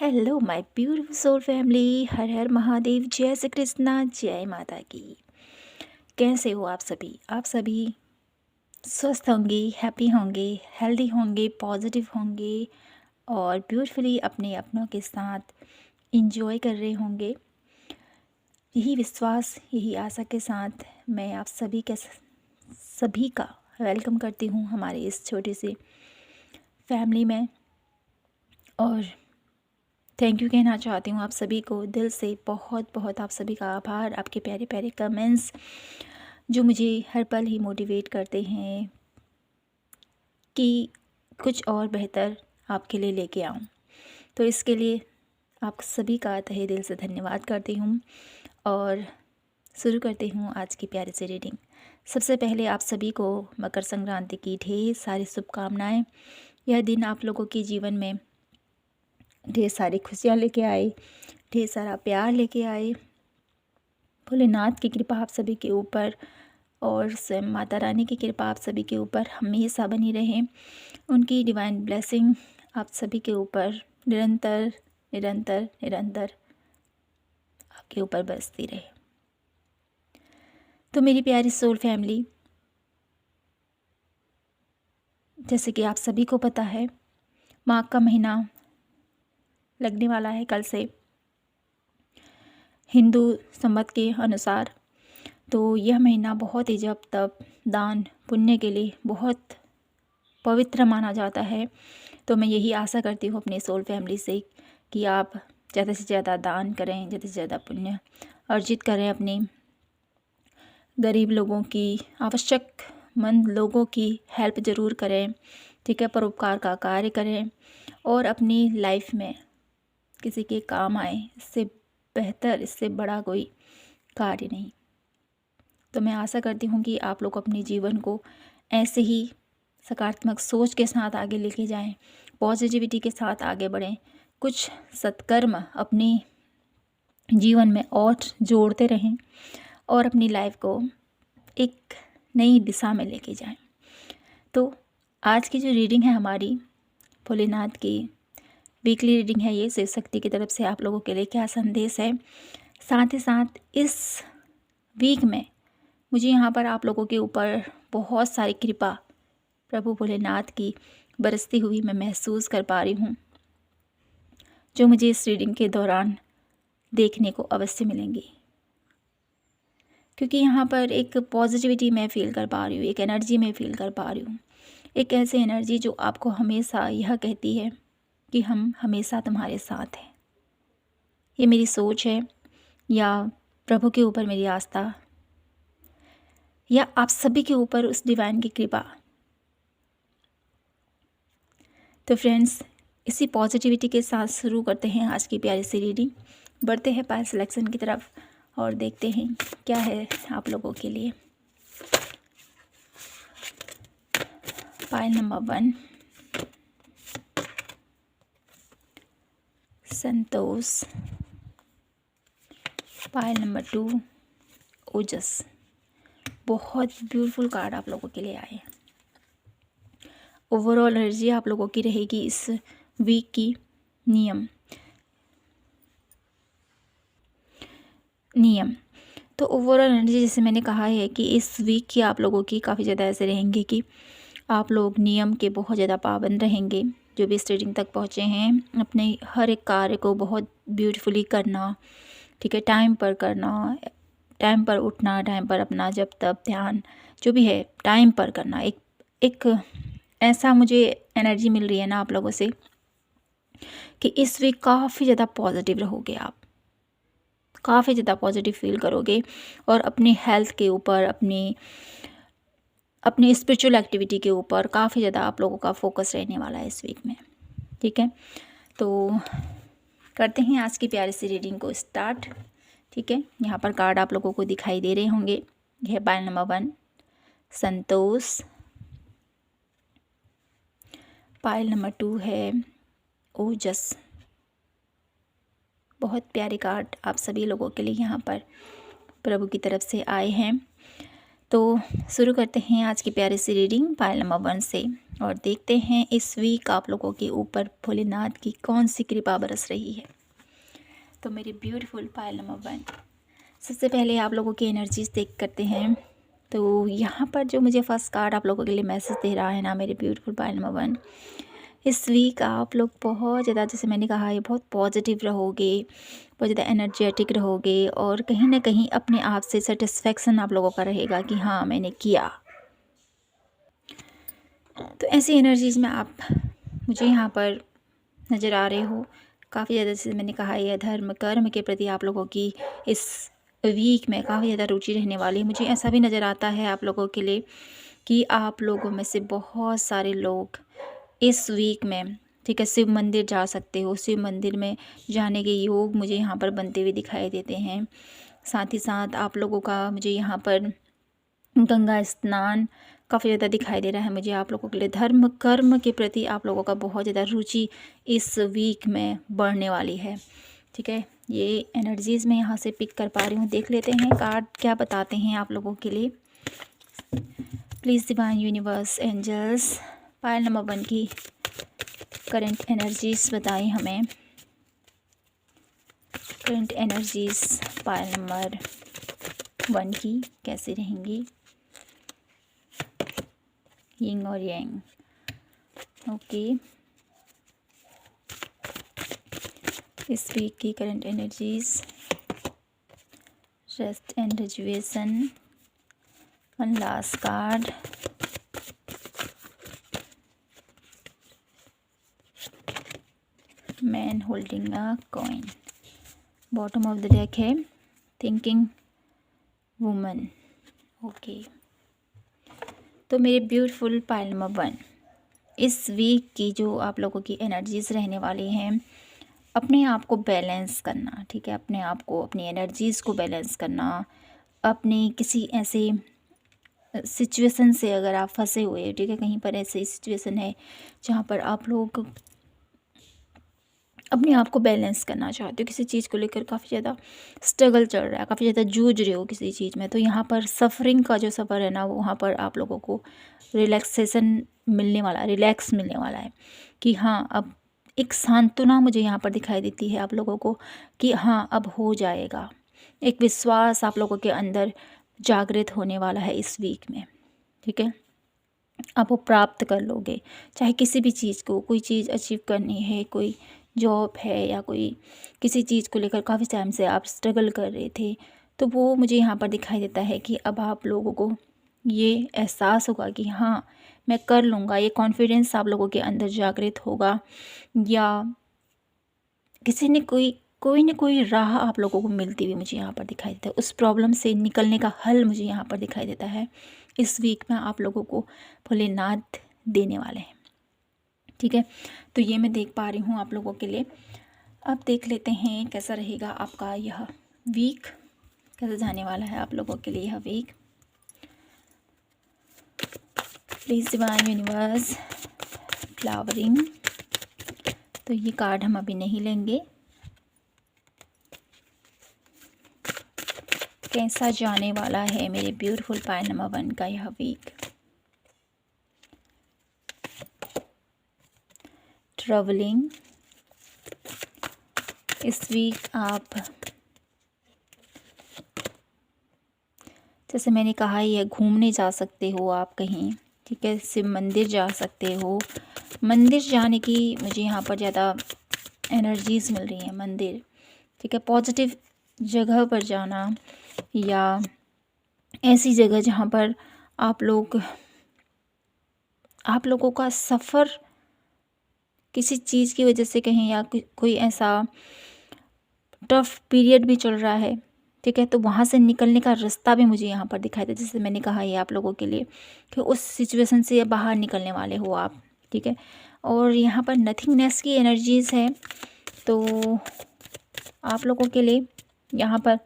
Hello my beautiful soul family. Har Har Mahadev, जय श्री कृष्णा, जय माता की। कैसे हो आप सभी स्वस्थ होंगे, हैप्पी होंगे, हेल्दी होंगे, पॉजिटिव होंगे और ब्यूटीफुली अपने अपनों के साथ इंजॉय कर रहे होंगे। यही विश्वास, यही आशा के साथ मैं आप सभी का वेलकम करती हूँ हमारे इस छोटे से फैमिली में। और थैंक यू कहना चाहती हूँ आप सभी को दिल से। बहुत बहुत आप सभी का आभार। आपके प्यारे प्यारे कमेंट्स जो मुझे हर पल ही मोटिवेट करते हैं कि कुछ और बेहतर आपके लिए लेके आऊँ। तो इसके लिए आप सभी का तहे दिल से धन्यवाद करती हूँ और शुरू करती हूँ आज की प्यारी सी रीडिंग। सबसे पहले आप सभी को मकर संक्रांति की ढेर सारी शुभकामनाएँ। यह दिन आप लोगों के जीवन में ढेर सारी खुशियाँ लेके आए, ढेर सारा प्यार लेके आए। भोलेनाथ की कृपा आप सभी के ऊपर और स्वयं माता रानी की कृपा आप सभी के ऊपर हमेशा बनी रहे। उनकी डिवाइन ब्लेसिंग आप सभी के ऊपर निरंतर निरंतर निरंतर आपके ऊपर बरसती रहे। तो मेरी प्यारी सोल फैमिली, जैसे कि आप सभी को पता है, माघ का महीना लगने वाला है कल से हिंदू संवत के अनुसार। तो यह महीना बहुत ही जप तप दान पुण्य के लिए बहुत पवित्र माना जाता है। तो मैं यही आशा करती हूँ अपने सोल फैमिली से कि आप ज़्यादा से ज़्यादा दान करें, ज़्यादा से ज़्यादा पुण्य अर्जित करें, अपने गरीब लोगों की, आवश्यकमंद लोगों की हेल्प ज़रूर करें, ठीक है। परोपकार का कार्य करें और अपनी लाइफ में किसी के काम आए। इससे बेहतर, इससे बड़ा कोई कार्य नहीं। तो मैं आशा करती हूँ कि आप लोग अपने जीवन को ऐसे ही सकारात्मक सोच के साथ आगे लेके जाएं, पॉजिटिविटी के साथ आगे बढ़ें, कुछ सत्कर्म अपने जीवन में और जोड़ते रहें और अपनी लाइफ को एक नई दिशा में लेके जाएं। तो आज की जो रीडिंग है हमारी भोलेनाथ की वीकली रीडिंग है, ये शिव शक्ति की तरफ से आप लोगों के लिए क्या संदेश है। साथ ही साथ इस वीक में मुझे यहाँ पर आप लोगों के ऊपर बहुत सारी कृपा प्रभु भोलेनाथ की बरसती हुई मैं महसूस कर पा रही हूँ, जो मुझे इस रीडिंग के दौरान देखने को अवश्य मिलेंगी। क्योंकि यहाँ पर एक पॉजिटिविटी मैं फील कर पा रही हूँ, एक एनर्जी मैं फील कर पा रही हूँ, एक ऐसी एनर्जी जो आपको हमेशा यह कहती है कि हम हमेशा तुम्हारे साथ हैं। ये मेरी सोच है या प्रभु के ऊपर मेरी आस्था या आप सभी के ऊपर उस डिवाइन की कृपा। तो फ्रेंड्स, इसी पॉजिटिविटी के साथ शुरू करते हैं आज की प्यारी सी रीडिंग। बढ़ते हैं पायल सिलेक्शन की तरफ और देखते हैं क्या है आप लोगों के लिए। पायल नंबर 1 संतोष, पायल नंबर 2 ओजस। बहुत ब्यूटीफुल कार्ड आप लोगों के लिए आए। ओवरऑल एनर्जी आप लोगों की रहेगी इस वीक की नियम। तो ओवरऑल एनर्जी जैसे मैंने कहा है कि इस वीक की आप लोगों की काफ़ी ज़्यादा ऐसे रहेंगे कि आप लोग नियम के बहुत ज़्यादा पाबंद रहेंगे। जो भी इस रीडिंग तक पहुँचे हैं, अपने हर एक कार्य को बहुत ब्यूटीफुली करना, ठीक है। टाइम पर करना, टाइम पर उठना, टाइम पर अपना जब तब ध्यान जो भी है टाइम पर करना। एक ऐसा मुझे एनर्जी मिल रही है ना आप लोगों से कि इस वीक काफ़ी ज़्यादा पॉजिटिव रहोगे, आप काफ़ी ज़्यादा पॉजिटिव फील करोगे और अपनी हेल्थ के ऊपर, अपनी स्पिरिचुअल एक्टिविटी के ऊपर काफ़ी ज़्यादा आप लोगों का फोकस रहने वाला है इस वीक में, ठीक है। तो करते हैं आज की प्यारी सी रीडिंग को स्टार्ट, ठीक है। यहाँ पर कार्ड आप लोगों को दिखाई दे रहे होंगे। यह पायल नंबर 1 संतोष, पायल नंबर 2 है ओजस। बहुत प्यारे कार्ड आप सभी लोगों के लिए यहाँ पर प्रभु की तरफ से आए हैं। तो शुरू करते हैं आज की प्यारी सी रीडिंग पायल नंबर 1 से और देखते हैं इस वीक आप लोगों के ऊपर भोलेनाथ की कौन सी कृपा बरस रही है। तो मेरी ब्यूटीफुल पायल नंबर 1, सबसे पहले आप लोगों की एनर्जीज देख करते हैं। तो यहाँ पर जो मुझे फर्स्ट कार्ड आप लोगों के लिए मैसेज दे रहा है ना मेरी ब्यूटीफुल पायल नंबर 1, इस वीक आप लोग बहुत ज़्यादा, जैसे मैंने कहा है, बहुत पॉजिटिव रहोगे, बहुत ज़्यादा एनर्जेटिक रहोगे और कहीं ना कहीं अपने आप से सेटिस्फेक्शन आप लोगों का रहेगा कि हाँ मैंने किया। तो ऐसी एनर्जीज में आप मुझे यहाँ पर नज़र आ रहे हो। काफ़ी ज़्यादा, जैसे मैंने कहा, यह धर्म कर्म के प्रति आप लोगों की इस वीक में काफ़ी ज़्यादा रुचि रहने वाली है। मुझे ऐसा भी नज़र आता है आप लोगों के लिए कि आप लोगों में से बहुत सारे लोग इस वीक में, ठीक है, शिव मंदिर जा सकते हो। शिव मंदिर में जाने के योग मुझे यहाँ पर बनते हुए दिखाई देते हैं। साथ ही साथ आप लोगों का मुझे यहाँ पर गंगा स्नान काफ़ी ज़्यादा दिखाई दे रहा है। मुझे आप लोगों के लिए धर्म कर्म के प्रति आप लोगों का बहुत ज़्यादा रुचि इस वीक में बढ़ने वाली है। ठीक है, ये एनर्जीज़ मैं यहाँ से पिक कर पा रही हूँ। देख लेते हैं कार्ड क्या बताते हैं आप लोगों के लिए। Please divine universe angels pile number 1 की करंट एनर्जीज बताएं हमें। करंट एनर्जीज पायल नंबर 1 की कैसे रहेंगी, यिंग और यांग। ओके, इस वीक की current energies, rest and rejuvenation, one last card, man holding a coin. Bottom of the deck है थिंकिंग वुमन। ओके, तो मेरे ब्यूटीफुल पायल नंबर 1, इस वीक की जो आप लोगों की एनर्जीज रहने वाली हैं, अपने आप को बैलेंस करना। ठीक है, अपने आप को, अपनी एनर्जीज़ को बैलेंस करना। अपनी किसी ऐसे सिचुएशन से अगर आप फंसे हुए, ठीक है, कहीं पर ऐसी सिचुएशन है जहाँ पर आप लोग अपने आप को बैलेंस करना चाहते हो, किसी चीज़ को लेकर काफ़ी ज़्यादा स्ट्रगल चल रहा है, काफ़ी ज़्यादा जूझ रहे हो किसी चीज़ में, तो यहाँ पर सफ़रिंग का जो सफ़र है ना, वो वहाँ पर आप लोगों को रिलैक्सेशन मिलने वाला, रिलैक्स मिलने वाला है कि हाँ अब एक सांत्वना मुझे यहाँ पर दिखाई देती है आप लोगों को कि हाँ अब हो जाएगा। एक विश्वास आप लोगों के अंदर जागृत होने वाला है इस वीक में। ठीक है, आप वो प्राप्त कर लोगे, चाहे किसी भी चीज़ को, कोई चीज़ अचीव करनी है, कोई जॉब है या कोई किसी चीज़ को लेकर काफ़ी टाइम से आप स्ट्रगल कर रहे थे, तो वो मुझे यहाँ पर दिखाई देता है कि अब आप लोगों को ये एहसास होगा कि हाँ मैं कर लूँगा। ये कॉन्फिडेंस आप लोगों के अंदर जागृत होगा या किसी ने कोई न कोई राह आप लोगों को मिलती हुई मुझे यहाँ पर दिखाई देता है। उस प्रॉब्लम से निकलने का हल मुझे यहाँ पर दिखाई देता है। इस वीक में आप लोगों को भोलेनाथ देने वाले हैं। ठीक है, तो ये मैं देख पा रही हूँ आप लोगों के लिए। अब देख लेते हैं कैसा रहेगा आपका यह वीक, कैसे जाने वाला है आप लोगों के लिए यह week. Please divine universe flowering. तो ये कार्ड हम अभी नहीं लेंगे। कैसा जाने वाला है मेरे ब्यूटीफुल पायल नंबर 1 का यह वीक। ट्रैवलिंग, इस वीक आप, जैसे मैंने कहा, ये घूमने जा सकते हो आप कहीं। ठीक है, शिव मंदिर जा सकते हो। मंदिर जाने की मुझे यहाँ पर ज़्यादा एनर्जीज मिल रही हैं। मंदिर, ठीक है, पॉजिटिव जगह पर जाना या ऐसी जगह जहाँ पर आप लोगों का सफ़र किसी चीज़ की वजह से कहीं या कोई ऐसा टफ पीरियड भी चल रहा है। ठीक है, तो वहाँ से निकलने का रास्ता भी मुझे यहाँ पर दिखाई दे, जैसे मैंने कहा ये आप लोगों के लिए कि उस सिचुएशन से बाहर निकलने वाले हो आप। ठीक है, और यहाँ पर नथिंगनेस की एनर्जीज़ है, तो आप लोगों के लिए यहाँ पर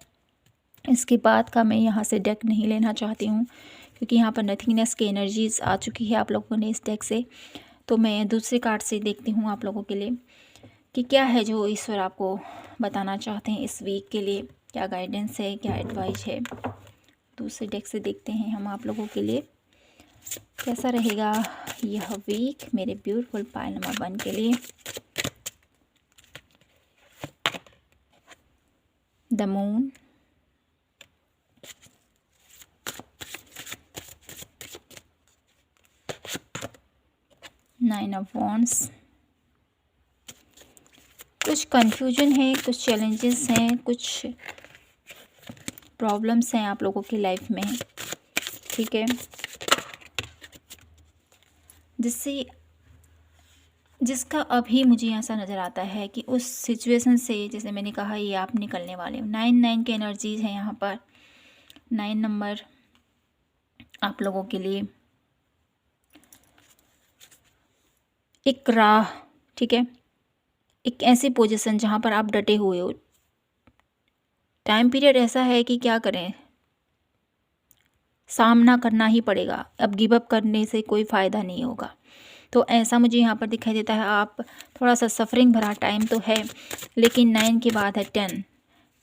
इसके बाद का मैं यहाँ से डेक नहीं लेना चाहती हूँ क्योंकि यहाँ पर नथिंगनेस की एनर्जीज़ आ चुकी है आप लोगों ने इस डेक से। तो मैं दूसरे कार्ड से देखती हूँ आप लोगों के लिए कि क्या है जो ईश्वर आपको बताना चाहते हैं इस वीक के लिए, क्या गाइडेंस है, क्या एडवाइस है। दूसरे डेक से देखते हैं हम आप लोगों के लिए कैसा रहेगा यह वीक मेरे ब्यूटीफुल पाइल नंबर 1 के लिए। The moon, nine of wands. कुछ कन्फ्यूजन है, कुछ चैलेंजेस हैं, कुछ प्रॉब्लम्स हैं आप लोगों की लाइफ में, ठीक है, जिसका अभी मुझे ऐसा नज़र आता है कि उस सिचुएशन से, जैसे मैंने कहा, ये आप निकलने वाले हो। 9 की एनर्जीज है यहाँ पर। 9 नंबर आप लोगों के लिए एक राह, ठीक है, एक ऐसी पोजीशन जहाँ पर आप डटे हुए हो। टाइम पीरियड ऐसा है कि क्या करें, सामना करना ही पड़ेगा। अब गिव अप करने से कोई फ़ायदा नहीं होगा। तो ऐसा मुझे यहाँ पर दिखाई देता है। आप थोड़ा सा सफरिंग भरा टाइम तो है, लेकिन 9 के बाद है 10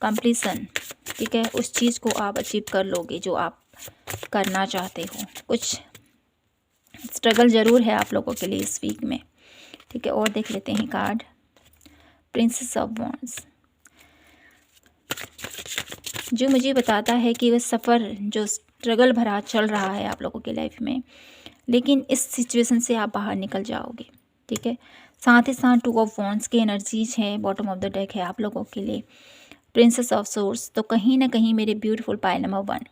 कंप्लीसन, ठीक है। उस चीज़ को आप अचीव कर लोगे जो आप करना चाहते हो। कुछ स्ट्रगल ज़रूर है आप लोगों के लिए इस वीक में, ठीक है। और देख लेते हैं कार्ड, प्रिंसेस ऑफ वॉन्ड्स, जो मुझे बताता है कि वह सफ़र जो स्ट्रगल भरा चल रहा है आप लोगों की लाइफ में, लेकिन इस सिचुएशन से आप बाहर निकल जाओगे, ठीक है। साथ ही साथ 2 ऑफ वॉन्ड्स की एनर्जीज है, बॉटम ऑफ द डेक है आप लोगों के लिए, प्रिंसेस ऑफ सोर्स। तो कहीं ना कहीं मेरे ब्यूटीफुल पाइल नंबर 1,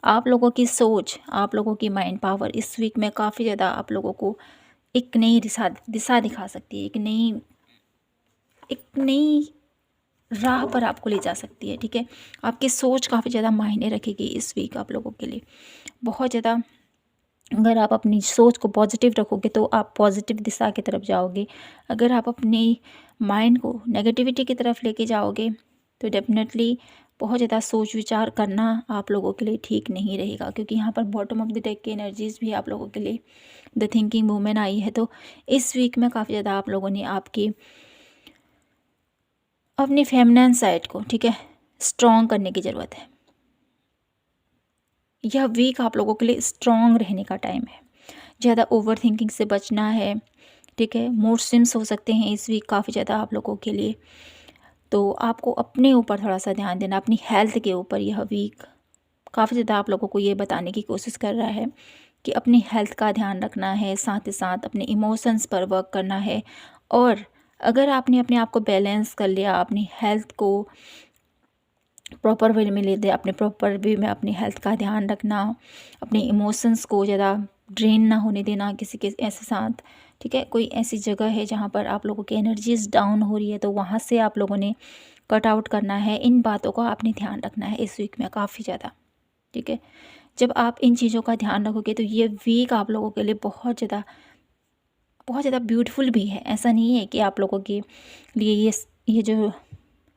आप लोगों की सोच, आप लोगों की माइंड पावर इस वीक में काफ़ी ज़्यादा आप लोगों को एक नई दिशा दिखा सकती है, एक नई राह पर आपको ले जा सकती है, ठीक है। आपकी सोच काफ़ी ज़्यादा मायने रखेगी इस वीक आप लोगों के लिए, बहुत ज़्यादा। अगर आप अपनी सोच को पॉजिटिव रखोगे तो आप पॉजिटिव दिशा की तरफ जाओगे। अगर आप अपनी माइंड को नेगेटिविटी की तरफ लेके जाओगे तो डेफिनेटली बहुत ज़्यादा सोच विचार करना आप लोगों के लिए ठीक नहीं रहेगा, क्योंकि यहाँ पर बॉटम ऑफ द डेक की एनर्जीज भी आप लोगों के लिए द थिंकिंग वूमेन आई है। तो इस वीक में काफ़ी ज़्यादा आप लोगों ने अपनी फेमिनिन साइड को, ठीक है, स्ट्रॉन्ग करने की ज़रूरत है। यह वीक आप लोगों के लिए स्ट्रॉन्ग रहने का टाइम है। ज़्यादा ओवर थिंकिंग से बचना है, ठीक है। मूड स्विंग्स हो सकते हैं इस वीक काफ़ी ज़्यादा आप लोगों के लिए, तो आपको अपने ऊपर थोड़ा सा ध्यान देना, अपनी हेल्थ के ऊपर। यह वीक काफ़ी ज़्यादा आप लोगों को ये बताने की कोशिश कर रहा है कि अपनी हेल्थ का ध्यान रखना है, साथ ही साथ अपने इमोशंस पर वर्क करना है। और अगर आपने अपने आप को बैलेंस कर लिया, अपनी हेल्थ को प्रॉपर वे में ले दे, अपने प्रॉपर वे में अपनी हेल्थ का ध्यान रखना, अपने इमोशंस को ज़्यादा ड्रेन ना होने देना किसी के ऐसे साथ, ठीक है। कोई ऐसी जगह है जहाँ पर आप लोगों की एनर्जीज डाउन हो रही है तो वहाँ से आप लोगों ने कट आउट करना है। इन बातों का आपने ध्यान रखना है इस वीक में काफ़ी ज़्यादा, ठीक है। जब आप इन चीज़ों का ध्यान रखोगे तो ये वीक आप लोगों के लिए बहुत ज़्यादा ब्यूटीफुल भी है। ऐसा नहीं है कि आप लोगों के लिए ये जो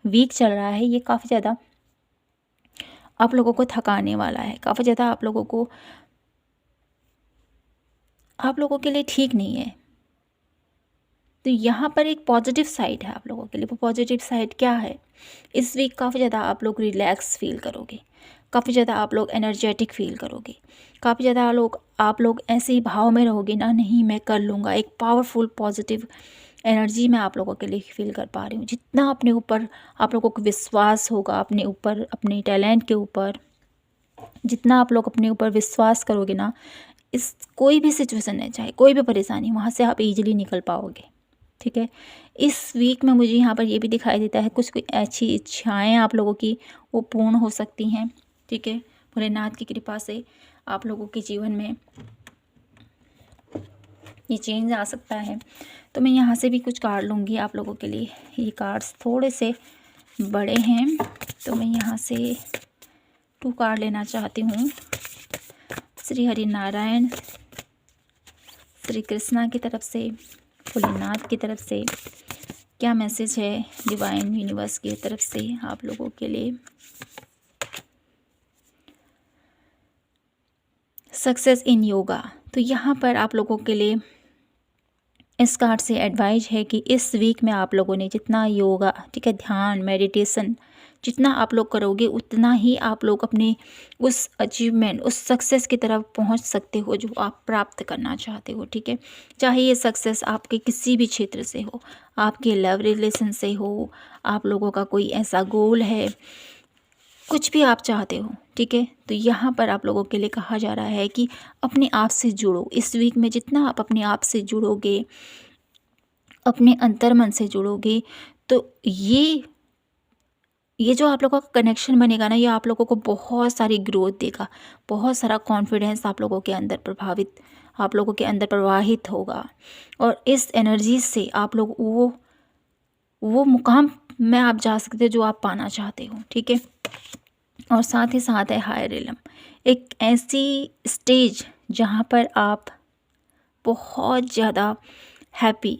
वीक चल रहा है ये काफ़ी ज़्यादा आप लोगों को थकाने वाला है, काफ़ी ज़्यादा आप लोगों के लिए ठीक नहीं है। तो यहाँ पर एक पॉजिटिव साइड है आप लोगों के लिए। वो पॉजिटिव साइड क्या है, इस वीक काफ़ी ज़्यादा आप लोग रिलैक्स फील करोगे, काफ़ी ज़्यादा आप लोग एनर्जेटिक फील करोगे, काफ़ी ज़्यादा आप लोग ऐसे ही भाव में रहोगे ना, नहीं मैं कर लूँगा। एक पावरफुल पॉजिटिव एनर्जी मैं आप लोगों के लिए फील कर पा रही हूँ। जितना अपने ऊपर आप लोगों को विश्वास होगा, अपने ऊपर, अपने टैलेंट के ऊपर, जितना आप लोग अपने ऊपर विश्वास करोगे ना, इस कोई भी सिचुएशन है, चाहे कोई भी परेशानी, वहाँ से आप इजीली निकल पाओगे, ठीक है। इस वीक में मुझे यहाँ पर ये भी दिखाई देता है कुछ अच्छी इच्छाएं आप लोगों की वो पूर्ण हो सकती हैं, ठीक है। भोलेनाथ की कृपा से आप लोगों के जीवन में ये चेंज आ सकता है। तो मैं यहाँ से भी कुछ कार्ड लूँगी आप लोगों के लिए। ये कार्ड्स थोड़े से बड़े हैं तो मैं यहाँ से 2 कार्ड लेना चाहती हूँ। श्री हरि नारायण, श्री कृष्णा की तरफ से, भोलेनाथ की तरफ से क्या मैसेज है डिवाइन यूनिवर्स की तरफ से आप लोगों के लिए। सक्सेस इन योगा, तो यहाँ पर आप लोगों के लिए इस कार्ड से एडवाइज है कि इस वीक में आप लोगों ने जितना योगा, ठीक है, ध्यान, मेडिटेशन जितना आप लोग करोगे उतना ही आप लोग अपने उस अचीवमेंट, उस सक्सेस की तरफ पहुंच सकते हो जो आप प्राप्त करना चाहते हो। ठीक है, चाहे ये सक्सेस आपके किसी भी क्षेत्र से हो, आपके लव रिलेशन से हो, आप लोगों का कोई ऐसा गोल है, कुछ भी आप चाहते हो। ठीक है, तो यहाँ पर आप लोगों के लिए कहा जा रहा है कि अपने आप से जुड़ो। इस वीक में जितना आप अपने आप से जुड़ोगे, अपने अंतर्मन से जुड़ोगे, तो ये जो आप लोगों का कनेक्शन बनेगा ना, ये आप लोगों को बहुत सारी ग्रोथ देगा, बहुत सारा कॉन्फिडेंस आप लोगों के अंदर प्रवाहित होगा। और इस एनर्जी से आप लोग वो मुकाम में आप जा सकते हो जो आप पाना चाहते हो। ठीक है, और साथ ही साथ है हायर रिलम, एक ऐसी स्टेज जहाँ पर आप बहुत ज़्यादा हैप्पी,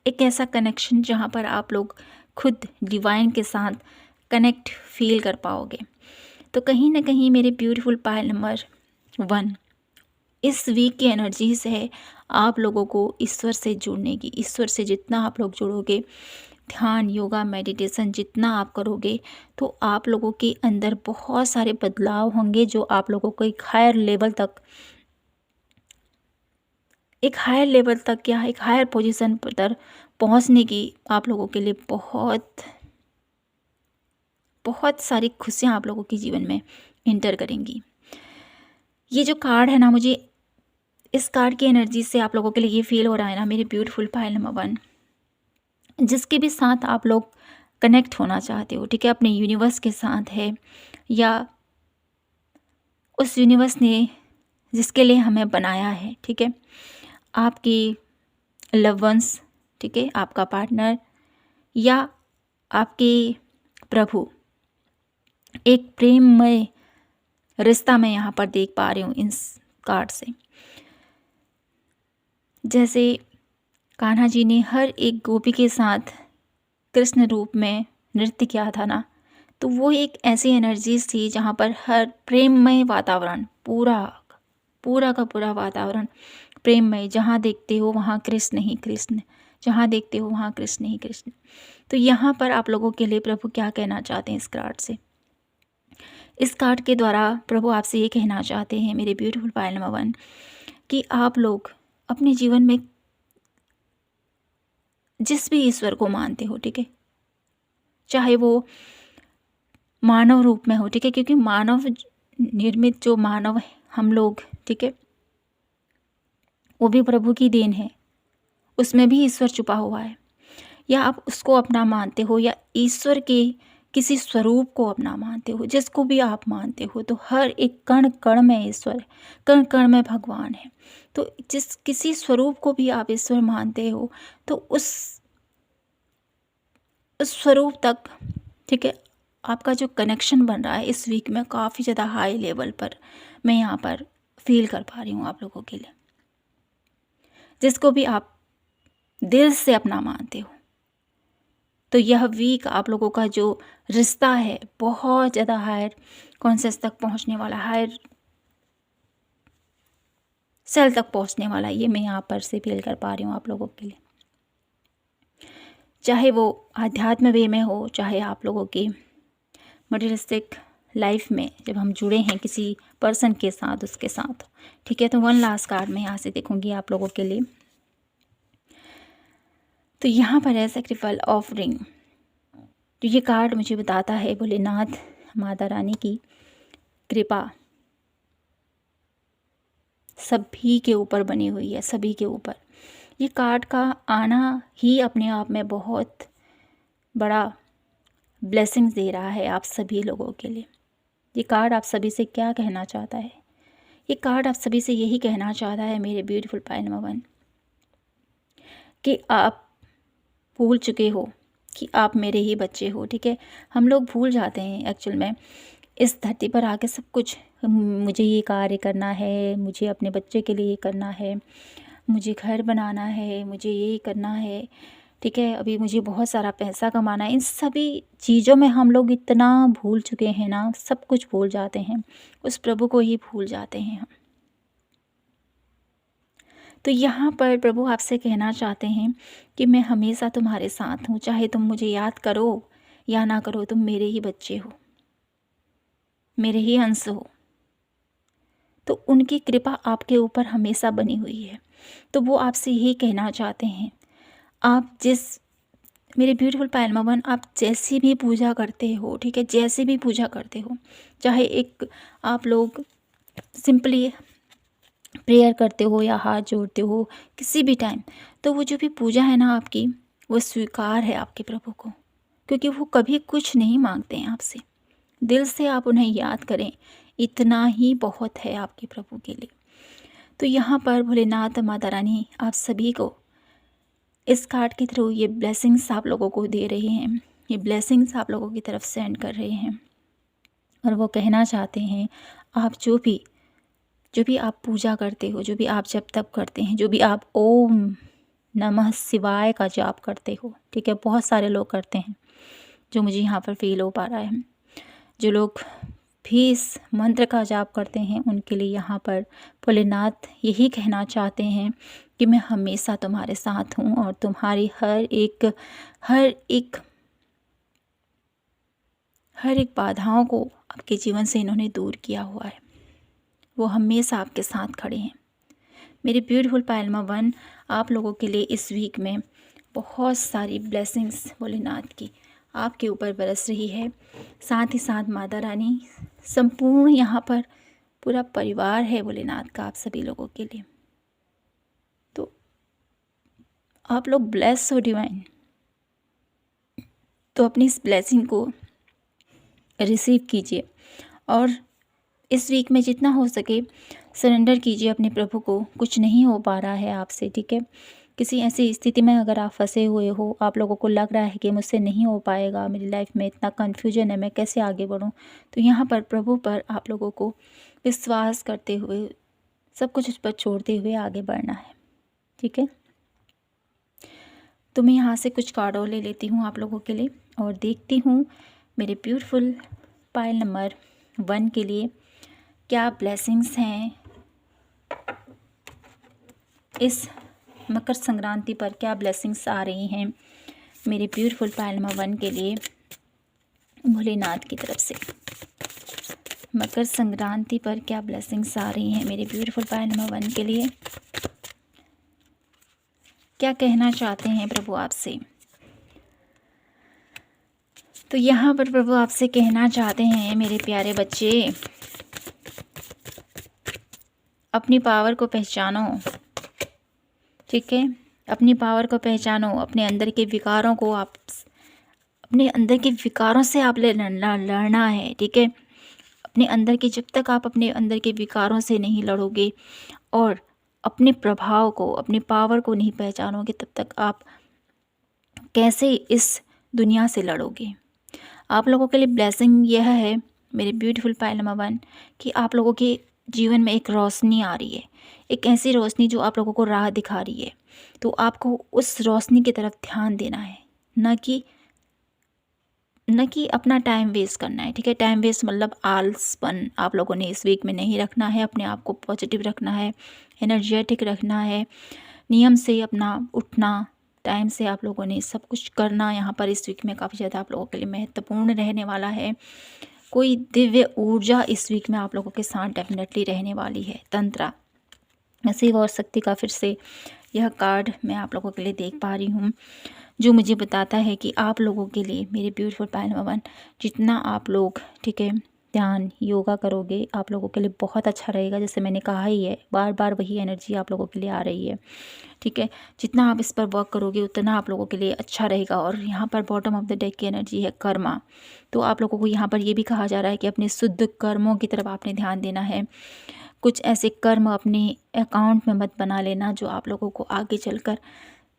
एक ऐसा कनेक्शन जहाँ पर आप लोग खुद डिवाइन के साथ कनेक्ट फील कर पाओगे। तो कहीं ना कहीं मेरे ब्यूटीफुल पायल नंबर 1, इस वीक की एनर्जीज है आप लोगों को ईश्वर से जुड़ने की। ईश्वर से जितना आप लोग जुड़ोगे, ध्यान, योगा, मेडिटेशन जितना आप करोगे, तो आप लोगों के अंदर बहुत सारे बदलाव होंगे जो आप लोगों को एक हायर लेवल तक एक हायर पोजीशन पर पहुंचने की आप लोगों के लिए बहुत बहुत सारी खुशियां आप लोगों के जीवन में इंटर करेंगी। ये जो कार्ड है ना, मुझे इस कार्ड की एनर्जी से आप लोगों के लिए ये फील हो रहा है ना, मेरे ब्यूटीफुल पायल नंबर 1, जिसके भी साथ आप लोग कनेक्ट होना चाहते हो, ठीक है, अपने यूनिवर्स के साथ है, या उस यूनिवर्स ने जिसके लिए हमें बनाया है। ठीक है, आपकी लव वंस, ठीक है, आपका पार्टनर या आपके प्रभु, एक प्रेममय रिश्ता मैं यहाँ पर देख पा रही हूँ इन कार्ड से। जैसे कान्हा जी ने हर एक गोपी के साथ कृष्ण रूप में नृत्य किया था ना, तो वो एक ऐसी एनर्जी थी जहाँ पर हर प्रेममय वातावरण, पूरा का पूरा वातावरण प्रेममय, जहाँ देखते हो वहाँ कृष्ण ही कृष्ण, जहाँ देखते हो वहाँ कृष्ण ही कृष्ण। तो यहाँ पर आप लोगों के लिए प्रभु क्या कहना चाहते हैं इस कार्ड से? इस कार्ड के द्वारा प्रभु आपसे ये कहना चाहते हैं मेरे ब्यूटीफुल पायल नंबर 1 कि आप लोग अपने जीवन में जिस भी ईश्वर को मानते हो, ठीक है, चाहे वो मानव रूप में हो, ठीक है, क्योंकि मानव निर्मित जो मानव हम लोग, ठीक है, वो भी प्रभु की देन है, उसमें भी ईश्वर छुपा हुआ है। या आप उसको अपना मानते हो या ईश्वर के किसी स्वरूप को अपना मानते हो, जिसको भी आप मानते हो, तो हर एक कण कण में ईश्वर है, कण कण में भगवान है। तो जिस किसी स्वरूप को भी आप ईश्वर मानते हो, तो उस स्वरूप तक, ठीक है, आपका जो कनेक्शन बन रहा है इस वीक में काफ़ी ज़्यादा हाई लेवल पर मैं यहाँ पर फील कर पा रही हूँ आप लोगों के लिए, जिसको भी आप दिल से अपना मानते हो। तो यह वीक आप लोगों का जो रिश्ता है बहुत ज़्यादा हायर कॉन्शियस तक पहुँचने वाला, हायर सेल तक पहुँचने वाला, ये मैं यहाँ पर से फील कर पा रही हूँ आप लोगों के लिए। चाहे वो आध्यात्म वे में हो, चाहे आप लोगों की मटेरियलिस्टिक लाइफ में जब हम जुड़े हैं किसी पर्सन के साथ, उसके साथ, ठीक है। तो 1 लास्ट कार्ड मैं यहाँ से देखूंगी आप लोगों के लिए। तो यहाँ पर है सैक्रिफाइस ऑफरिंग। तो ये कार्ड मुझे बताता है भोलेनाथ माता रानी की कृपा सभी के ऊपर बनी हुई है, सभी के ऊपर। ये कार्ड का आना ही अपने आप में बहुत बड़ा ब्लेसिंग्स दे रहा है आप सभी लोगों के लिए। ये कार्ड आप सभी से क्या कहना चाहता है? ये कार्ड आप सभी से यही कहना चाहता है मेरे ब्यूटीफुल पायल नंबर 1 कि आप भूल चुके हो कि आप मेरे ही बच्चे हो, ठीक है। हम लोग भूल जाते हैं एक्चुअल में इस धरती पर आके सब कुछ, मुझे ये कार्य करना है, मुझे अपने बच्चे के लिए ये करना है, मुझे घर बनाना है, मुझे ये करना है, ठीक है, अभी मुझे बहुत सारा पैसा कमाना है। इन सभी चीज़ों में हम लोग इतना भूल चुके हैं ना, सब कुछ भूल जाते हैं, उस प्रभु को ही भूल जाते हैं हम। तो यहाँ पर प्रभु आपसे कहना चाहते हैं कि मैं हमेशा तुम्हारे साथ हूँ, चाहे तुम मुझे याद करो या ना करो, तुम मेरे ही बच्चे हो, मेरे ही अंश हो। तो उनकी कृपा आपके ऊपर हमेशा बनी हुई है। तो वो आपसे यही कहना चाहते हैं, आप जिस मेरे ब्यूटीफुल पायलमा वन, आप जैसी भी पूजा करते हो, ठीक है, जैसे भी पूजा करते हो, चाहे एक आप लोग सिंपली प्रेयर करते हो या हाथ जोड़ते हो किसी भी टाइम, तो वो जो भी पूजा है ना आपकी, वो स्वीकार है आपके प्रभु को, क्योंकि वो कभी कुछ नहीं मांगते हैं आपसे। दिल से आप उन्हें याद करें, इतना ही बहुत है आपके प्रभु के लिए। तो यहाँ पर भोलेनाथ माता रानी आप सभी को इस कार्ड के थ्रू ये ब्लेसिंग्स आप लोगों को दे रहे हैं, ये ब्लेसिंग्स आप लोगों की तरफ सेंड कर रहे हैं। और वो कहना चाहते हैं, आप जो भी आप पूजा करते हो, जो भी आप जप तप करते हैं, जो भी आप ओम नमः शिवाय का जाप करते हो, ठीक है, बहुत सारे लोग करते हैं, जो मुझे यहाँ पर फील हो पा रहा है। जो लोग भी इस मंत्र का जाप करते हैं, उनके लिए यहाँ पर भोलेनाथ यही कहना चाहते हैं कि मैं हमेशा तुम्हारे साथ हूँ और तुम्हारी हर एक बाधाओं को आपके जीवन से इन्होंने दूर किया हुआ है। वो हमेशा आपके साथ खड़े हैं। मेरी ब्यूटीफुल पायलमा वन, आप लोगों के लिए इस वीक में बहुत सारी ब्लेसिंग्स भोलेनाथ की आपके ऊपर बरस रही है। साथ ही साथ माता रानी, संपूर्ण यहाँ पर पूरा परिवार है भोलेनाथ का आप सभी लोगों के लिए। तो आप लोग ब्लेस हो डिवाइन, तो अपनी इस ब्लेसिंग को रिसीव कीजिए और इस वीक में जितना हो सके सरेंडर कीजिए अपने प्रभु को। कुछ नहीं हो पा रहा है आपसे, ठीक है, किसी ऐसी स्थिति में अगर आप फंसे हुए हो, आप लोगों को लग रहा है कि मुझसे नहीं हो पाएगा, मेरी लाइफ में इतना कन्फ्यूजन है, मैं कैसे आगे बढ़ूं, तो यहाँ पर प्रभु पर आप लोगों को विश्वास करते हुए, सब कुछ उस पर छोड़ते हुए आगे बढ़ना है, ठीक है। तो मैं यहाँ से कुछ कार्ड और ले लेती हूँ आप लोगों के लिए और देखती हूँ मेरे ब्यूटीफुल पायल नंबर 1 के लिए क्या ब्लेसिंग्स हैं इस मकर संक्रांति पर, क्या ब्लेसिंग्स आ रही हैं मेरे ब्यूटीफुल पायलमा 1 के लिए भोलेनाथ की तरफ से। मकर संक्रांति पर क्या ब्लेसिंग्स आ रही हैं मेरे ब्यूटीफुल पायलमा 1 के लिए, क्या कहना चाहते हैं प्रभु आपसे। तो यहाँ पर प्रभु आपसे कहना चाहते हैं, मेरे प्यारे बच्चे, अपनी पावर को पहचानो, ठीक है, अपनी पावर को पहचानो, अपने अंदर के विकारों को आप, अपने अंदर के विकारों से आप लड़ना है, ठीक है। अपने अंदर के, जब तक आप अपने अंदर के विकारों से नहीं लड़ोगे और अपने प्रभाव को, अपने पावर को नहीं पहचानोगे, तब तक आप कैसे इस दुनिया से लड़ोगे। आप लोगों के लिए ब्लेसिंग यह है मेरे ब्यूटीफुल पायलमा 1 कि आप लोगों के जीवन में एक रोशनी आ रही है, एक ऐसी रोशनी जो आप लोगों को राह दिखा रही है। तो आपको उस रोशनी की तरफ ध्यान देना है, न कि अपना टाइम वेस्ट करना है, ठीक है। टाइम वेस्ट मतलब आलसपन आप लोगों ने इस वीक में नहीं रखना है। अपने आप को पॉजिटिव रखना है, एनर्जेटिक रखना है, नियम से अपना उठना, टाइम से आप लोगों ने सब कुछ करना यहाँ पर इस वीक में काफ़ी ज़्यादा आप लोगों के लिए महत्वपूर्ण रहने वाला है। कोई दिव्य ऊर्जा इस वीक में आप लोगों के साथ डेफिनेटली रहने वाली है। तंत्रा, शिव और शक्ति का फिर से यह कार्ड मैं आप लोगों के लिए देख पा रही हूँ, जो मुझे बताता है कि आप लोगों के लिए मेरे ब्यूटीफुल पायलमा 1, जितना आप लोग, ठीक है, ध्यान योगा करोगे, आप लोगों के लिए बहुत अच्छा रहेगा। जैसे मैंने कहा ही है, बार बार वही एनर्जी आप लोगों के लिए आ रही है, ठीक है। जितना आप इस पर वर्क करोगे उतना आप लोगों के लिए अच्छा रहेगा। और यहाँ पर बॉटम ऑफ द डेक की एनर्जी है कर्मा। तो आप लोगों को यहाँ पर ये भी कहा जा रहा है कि अपने शुद्ध कर्मों की तरफ आपने ध्यान देना है। कुछ ऐसे कर्म अपने अकाउंट में मत बना लेना जो आप लोगों को आगे चलकर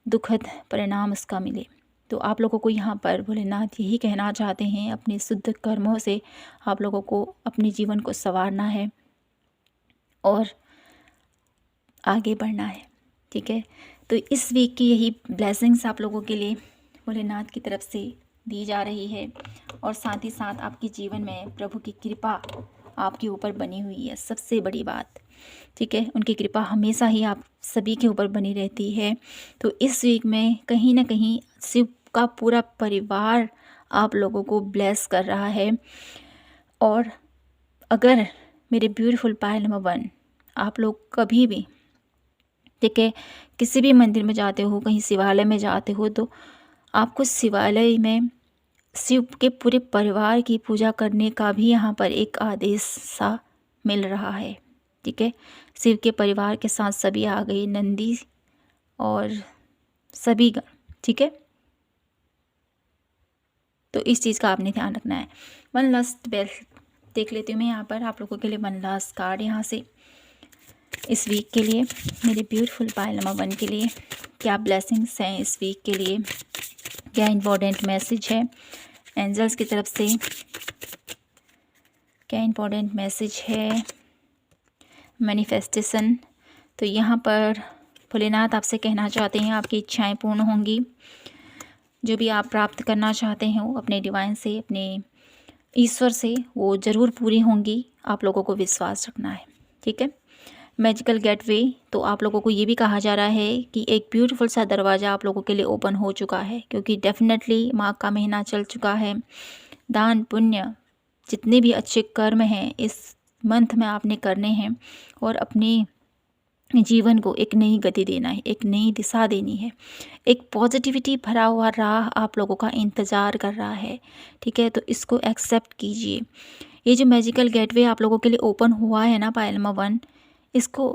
दुखद परिणाम उसका मिले। तो आप लोगों को यहाँ पर भोलेनाथ यही कहना चाहते हैं, अपने शुद्ध कर्मों से आप लोगों को अपने जीवन को संवारना है और आगे बढ़ना है, ठीक है। तो इस वीक की यही ब्लेसिंग्स आप लोगों के लिए भोलेनाथ की तरफ से दी जा रही है। और साथ ही साथ आपके जीवन में प्रभु की कृपा आपके ऊपर बनी हुई है, सबसे बड़ी बात, ठीक है। उनकी कृपा हमेशा ही आप सभी के ऊपर बनी रहती है। तो इस वीक में कहीं ना कहीं शिव का पूरा परिवार आप लोगों को ब्लेस कर रहा है। और अगर मेरे ब्यूटीफुल पायल नंबर 1 आप लोग कभी भी, ठीक है, किसी भी मंदिर में जाते हो, कहीं शिवालय में जाते हो, तो आपको शिवालय में शिव के पूरे परिवार की पूजा करने का भी यहाँ पर एक आदेश सा मिल रहा है। ठीक है, शिव के परिवार के साथ सभी आ गए, नंदी और सभी गण। ठीक है, तो इस चीज़ का आपने ध्यान रखना है। वन लास्ट बेल देख लेती हूँ मैं यहाँ पर आप लोगों के लिए। वन लास्ट कार्ड यहाँ से इस वीक के लिए मेरे ब्यूटीफुल पायल नंबर 1 के लिए क्या ब्लेसिंग्स हैं इस वीक के लिए, क्या इम्पोर्टेंट मैसेज है एंजल्स की तरफ से, क्या इम्पोर्टेंट मैसेज है मैनिफेस्टेशन। तो यहाँ पर भोलेनाथ आपसे कहना चाहते हैं आपकी इच्छाएं पूर्ण होंगी, जो भी आप प्राप्त करना चाहते हैं अपने डिवाइन से, अपने ईश्वर से, वो ज़रूर पूरी होंगी। आप लोगों को विश्वास रखना है। ठीक है, मैजिकल गेटवे, तो आप लोगों को ये भी कहा जा रहा है कि एक ब्यूटीफुल सा दरवाज़ा आप लोगों के लिए ओपन हो चुका है, क्योंकि डेफिनेटली माघ का महीना चल चुका है। दान पुण्य जितने भी अच्छे कर्म हैं इस मंथ में आपने करने हैं और अपने जीवन को एक नई गति देना है, एक नई दिशा देनी है। एक पॉजिटिविटी भरा हुआ राह आप लोगों का इंतज़ार कर रहा है। ठीक है, तो इसको एक्सेप्ट कीजिए। ये जो मैजिकल गेटवे आप लोगों के लिए ओपन हुआ है ना पायल नंबर 1, इसको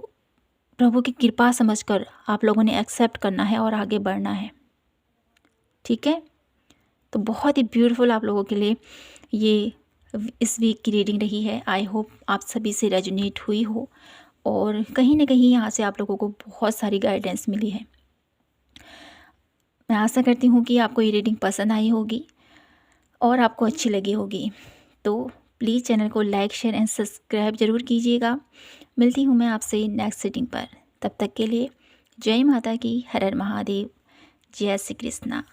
प्रभु की कृपा समझकर आप लोगों ने एक्सेप्ट करना है और आगे बढ़ना है। ठीक है, तो बहुत ही ब्यूटीफुल आप लोगों के लिए ये इस वीक की रीडिंग रही है। आई होप आप सभी से रेजोनेट हुई हो और कहीं ना कहीं यहाँ से आप लोगों को बहुत सारी गाइडेंस मिली है। मैं आशा करती हूँ कि आपको ये रीडिंग पसंद आई होगी और आपको अच्छी लगी होगी। तो प्लीज़ चैनल को लाइक शेयर एंड सब्सक्राइब ज़रूर कीजिएगा। मिलती हूँ मैं आपसे नेक्स्ट रीडिंग पर। तब तक के लिए जय माता की, हर हर महादेव, जय Shri Krishna.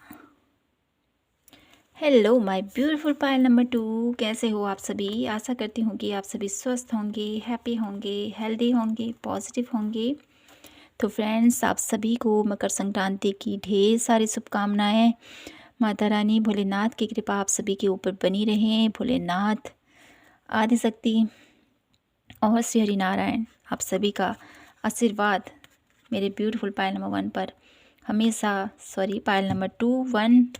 Hello my beautiful Payal number 2, कैसे हो आप सभी। आशा करती हूँ कि आप सभी स्वस्थ होंगे, हैप्पी होंगे, हेल्दी होंगे, पॉजिटिव होंगे। तो फ्रेंड्स, आप सभी को मकर संक्रांति की ढेर सारी शुभकामनाएं। माता रानी भोलेनाथ की कृपा आप सभी के ऊपर बनी रहे। भोलेनाथ, आदिशक्ति और श्री हरि नारायण आप सभी का आशीर्वाद मेरे ब्यूटीफुल पायल नंबर 1 पर हमेशा, पायल नंबर 2, 1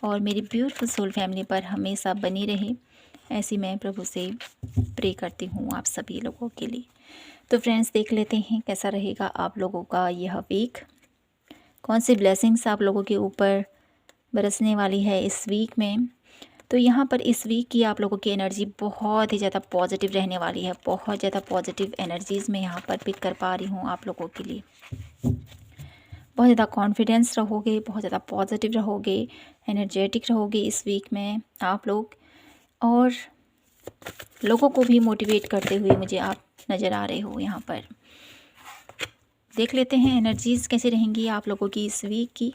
और मेरी ब्यूटीफुल सोल फैमिली पर हमेशा बनी रहे। ऐसी मैं प्रभु से प्रे करती हूँ आप सभी लोगों के लिए। तो फ्रेंड्स, देख लेते हैं कैसा रहेगा आप लोगों का यह वीक, कौन सी ब्लेसिंग्स आप लोगों के ऊपर बरसने वाली है इस वीक में। तो यहाँ पर इस वीक की आप लोगों की एनर्जी बहुत ही ज़्यादा पॉजिटिव रहने वाली है। बहुत ज़्यादा पॉजिटिव एनर्जीज़ मैं यहाँ पर पिक कर पा रही हूँ आप लोगों के लिए। बहुत ज़्यादा कॉन्फिडेंस रहोगे, बहुत ज़्यादा पॉजिटिव रहोगे, एनर्जेटिक रहोगे इस वीक में आप लोग, और लोगों को भी मोटिवेट करते हुए मुझे आप नज़र आ रहे हो यहाँ पर। देख लेते हैं एनर्जीज़ कैसे रहेंगी आप लोगों की इस वीक की।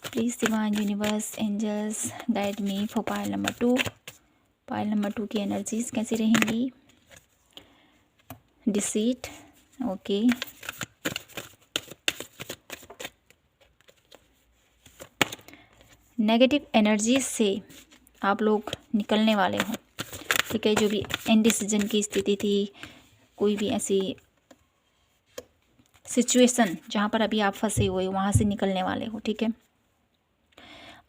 Please divine universe angels guide me for pile number 2। Pile number 2 की एनर्जीज़ कैसी रहेंगी। डिसीट, ओके, नेगेटिव एनर्जीज से आप लोग निकलने वाले हो। ठीक है, जो भी इनडिसीजन की स्थिति थी, कोई भी ऐसी सिचुएशन जहाँ पर अभी आप फंसे हुए हो, वहाँ से निकलने वाले हो। ठीक है,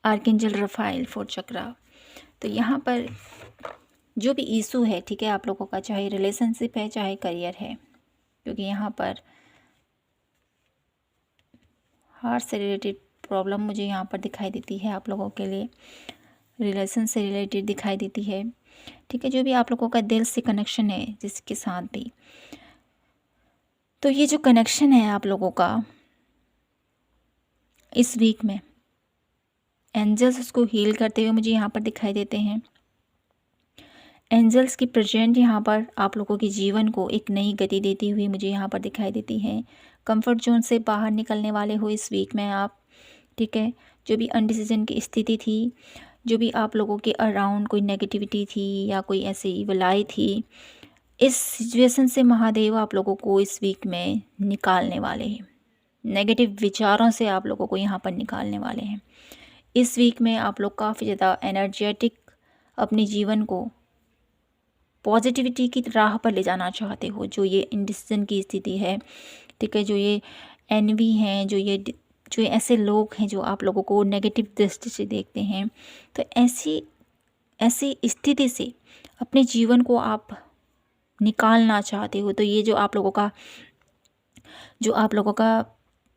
आर्कएंजल रफाइल 4 चक्रा। तो यहाँ पर जो भी इशू है, ठीक है, आप लोगों का, चाहे रिलेशनशिप है चाहे करियर है, क्योंकि यहाँ पर हार्ट से रिलेटेड प्रॉब्लम मुझे यहाँ पर दिखाई देती है आप लोगों के लिए, रिलेशन से रिलेटेड दिखाई देती है। ठीक है, जो भी आप लोगों का दिल से कनेक्शन है जिसके साथ भी, तो ये जो कनेक्शन है आप लोगों का इस वीक में, एंजल्स उसको हील करते हुए मुझे यहाँ पर दिखाई देते हैं। एंजल्स की प्रेजेंट यहाँ पर आप लोगों के जीवन को एक नई गति देती हुई मुझे यहाँ पर दिखाई देती है। कंफर्ट जोन से बाहर निकलने वाले हो इस वीक में आप। ठीक है, जो भी अनडिसीजन की स्थिति थी, जो भी आप लोगों के अराउंड कोई नेगेटिविटी थी या कोई ऐसी इविल आई थी, इस सिचुएशन से महादेव आप लोगों को इस वीक में निकालने वाले हैं। नेगेटिव विचारों से आप लोगों को यहाँ पर निकालने वाले हैं। इस वीक में आप लोग काफ़ी ज़्यादा एनर्जेटिक अपने जीवन को पॉजिटिविटी की राह पर ले जाना चाहते हो। जो ये इंडिसीजन की स्थिति है, ठीक है, जो ये एनवी हैं, जो ये ऐसे लोग हैं जो आप लोगों को नेगेटिव दृष्टि से देखते हैं, तो ऐसी ऐसी स्थिति से अपने जीवन को आप निकालना चाहते हो। तो ये जो आप लोगों का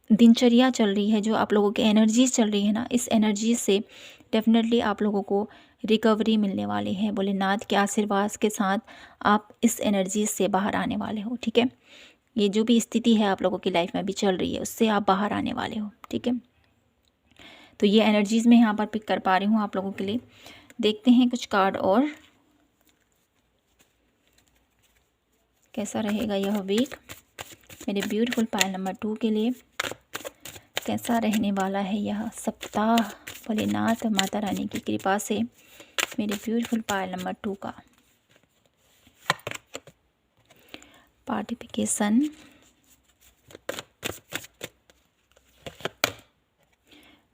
दिनचर्या चल रही है, जो आप लोगों की एनर्जीज चल रही है ना, इस एनर्जी से डेफिनेटली आप लोगों को रिकवरी मिलने वाली है। भोलेनाथ के आशीर्वाद के साथ आप इस एनर्जी से बाहर आने वाले हो, ठीक है। ये जो भी स्थिति है आप लोगों की लाइफ में भी चल रही है, उससे आप बाहर आने वाले हो, ठीक है। तो ये एनर्जीज मैं यहाँ पर पिक कर पा रही हूँ आप लोगों के लिए। देखते हैं कुछ कार्ड और कैसा रहेगा यह वीक मेरे ब्यूटीफुल पायल नंबर 2 के लिए। कैसा रहने वाला है यह सप्ताह भोलेनाथ माता रानी की कृपा से मेरे ब्यूटीफुल पायल नंबर 2 का। पार्टिफिकेशन,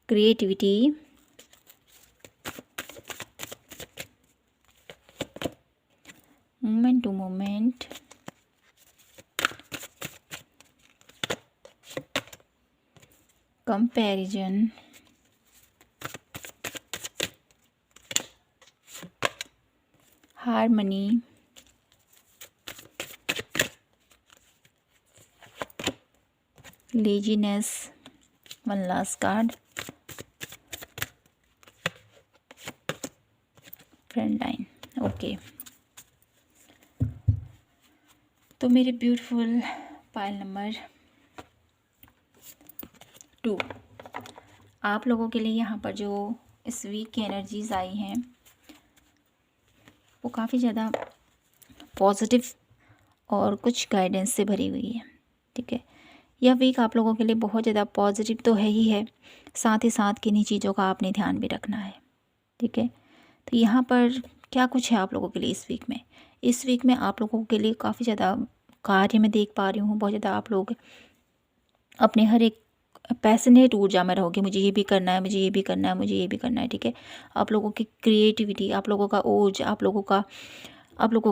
creativity, moment to moment, comparison, harmony, laziness, one last card, friend line. Okay, तो मेरे ब्यूटीफुल पायल नंबर 2 आप लोगों के लिए यहाँ पर जो इस वीक की एनर्जीज आई हैं वो काफ़ी ज़्यादा पॉजिटिव और कुछ गाइडेंस से भरी हुई है, ठीक है। यह वीक आप लोगों के लिए बहुत ज़्यादा पॉजिटिव तो है ही है, साथ ही साथ किन्हीं चीज़ों का आपने ध्यान भी रखना है, ठीक है। तो यहाँ पर क्या कुछ है आप लोगों के लिए इस वीक में आप लोगों के लिए काफ़ी ज़्यादा कार्य में देख पा रही हूँ। बहुत ज़्यादा आप लोग अपने हर एक पैशनेट ऊर्जा में रहोगे, मुझे ये भी करना है, मुझे ये भी करना है, मुझे ये भी करना है, ठीक है। आप लोगों की क्रिएटिविटी, आप लोगों का ऊर्जा, आप लोगों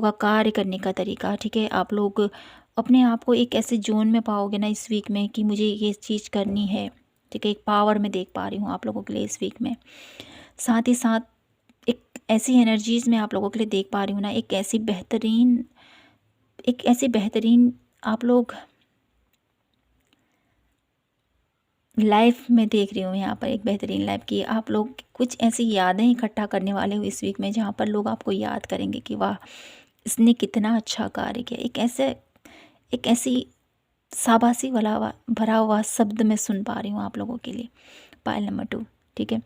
का कार्य करने का तरीका, ठीक है। आप लोग अपने आप को एक ऐसे जोन में पाओगे ना इस वीक में कि मुझे ये चीज़ करनी है, ठीक है। एक पावर में देख पा रही हूँ आप लोगों के लिए इस वीक में। साथ ही साथ एक ऐसी एनर्जीज़ में आप लोगों के लिए देख पा रही हूँ ना, एक ऐसी बेहतरीन आप लोग लाइफ में देख रही हूँ यहाँ पर, एक बेहतरीन लाइफ की आप लोग कुछ ऐसी यादें इकट्ठा करने वाले हो इस वीक में, जहाँ पर लोग आपको याद करेंगे कि वाह इसने कितना अच्छा कार्य किया। एक ऐसी शाबाशी वाला भरा हुआ शब्द मैं सुन पा रही हूँ आप लोगों के लिए, पायल नंबर 2, ठीक है।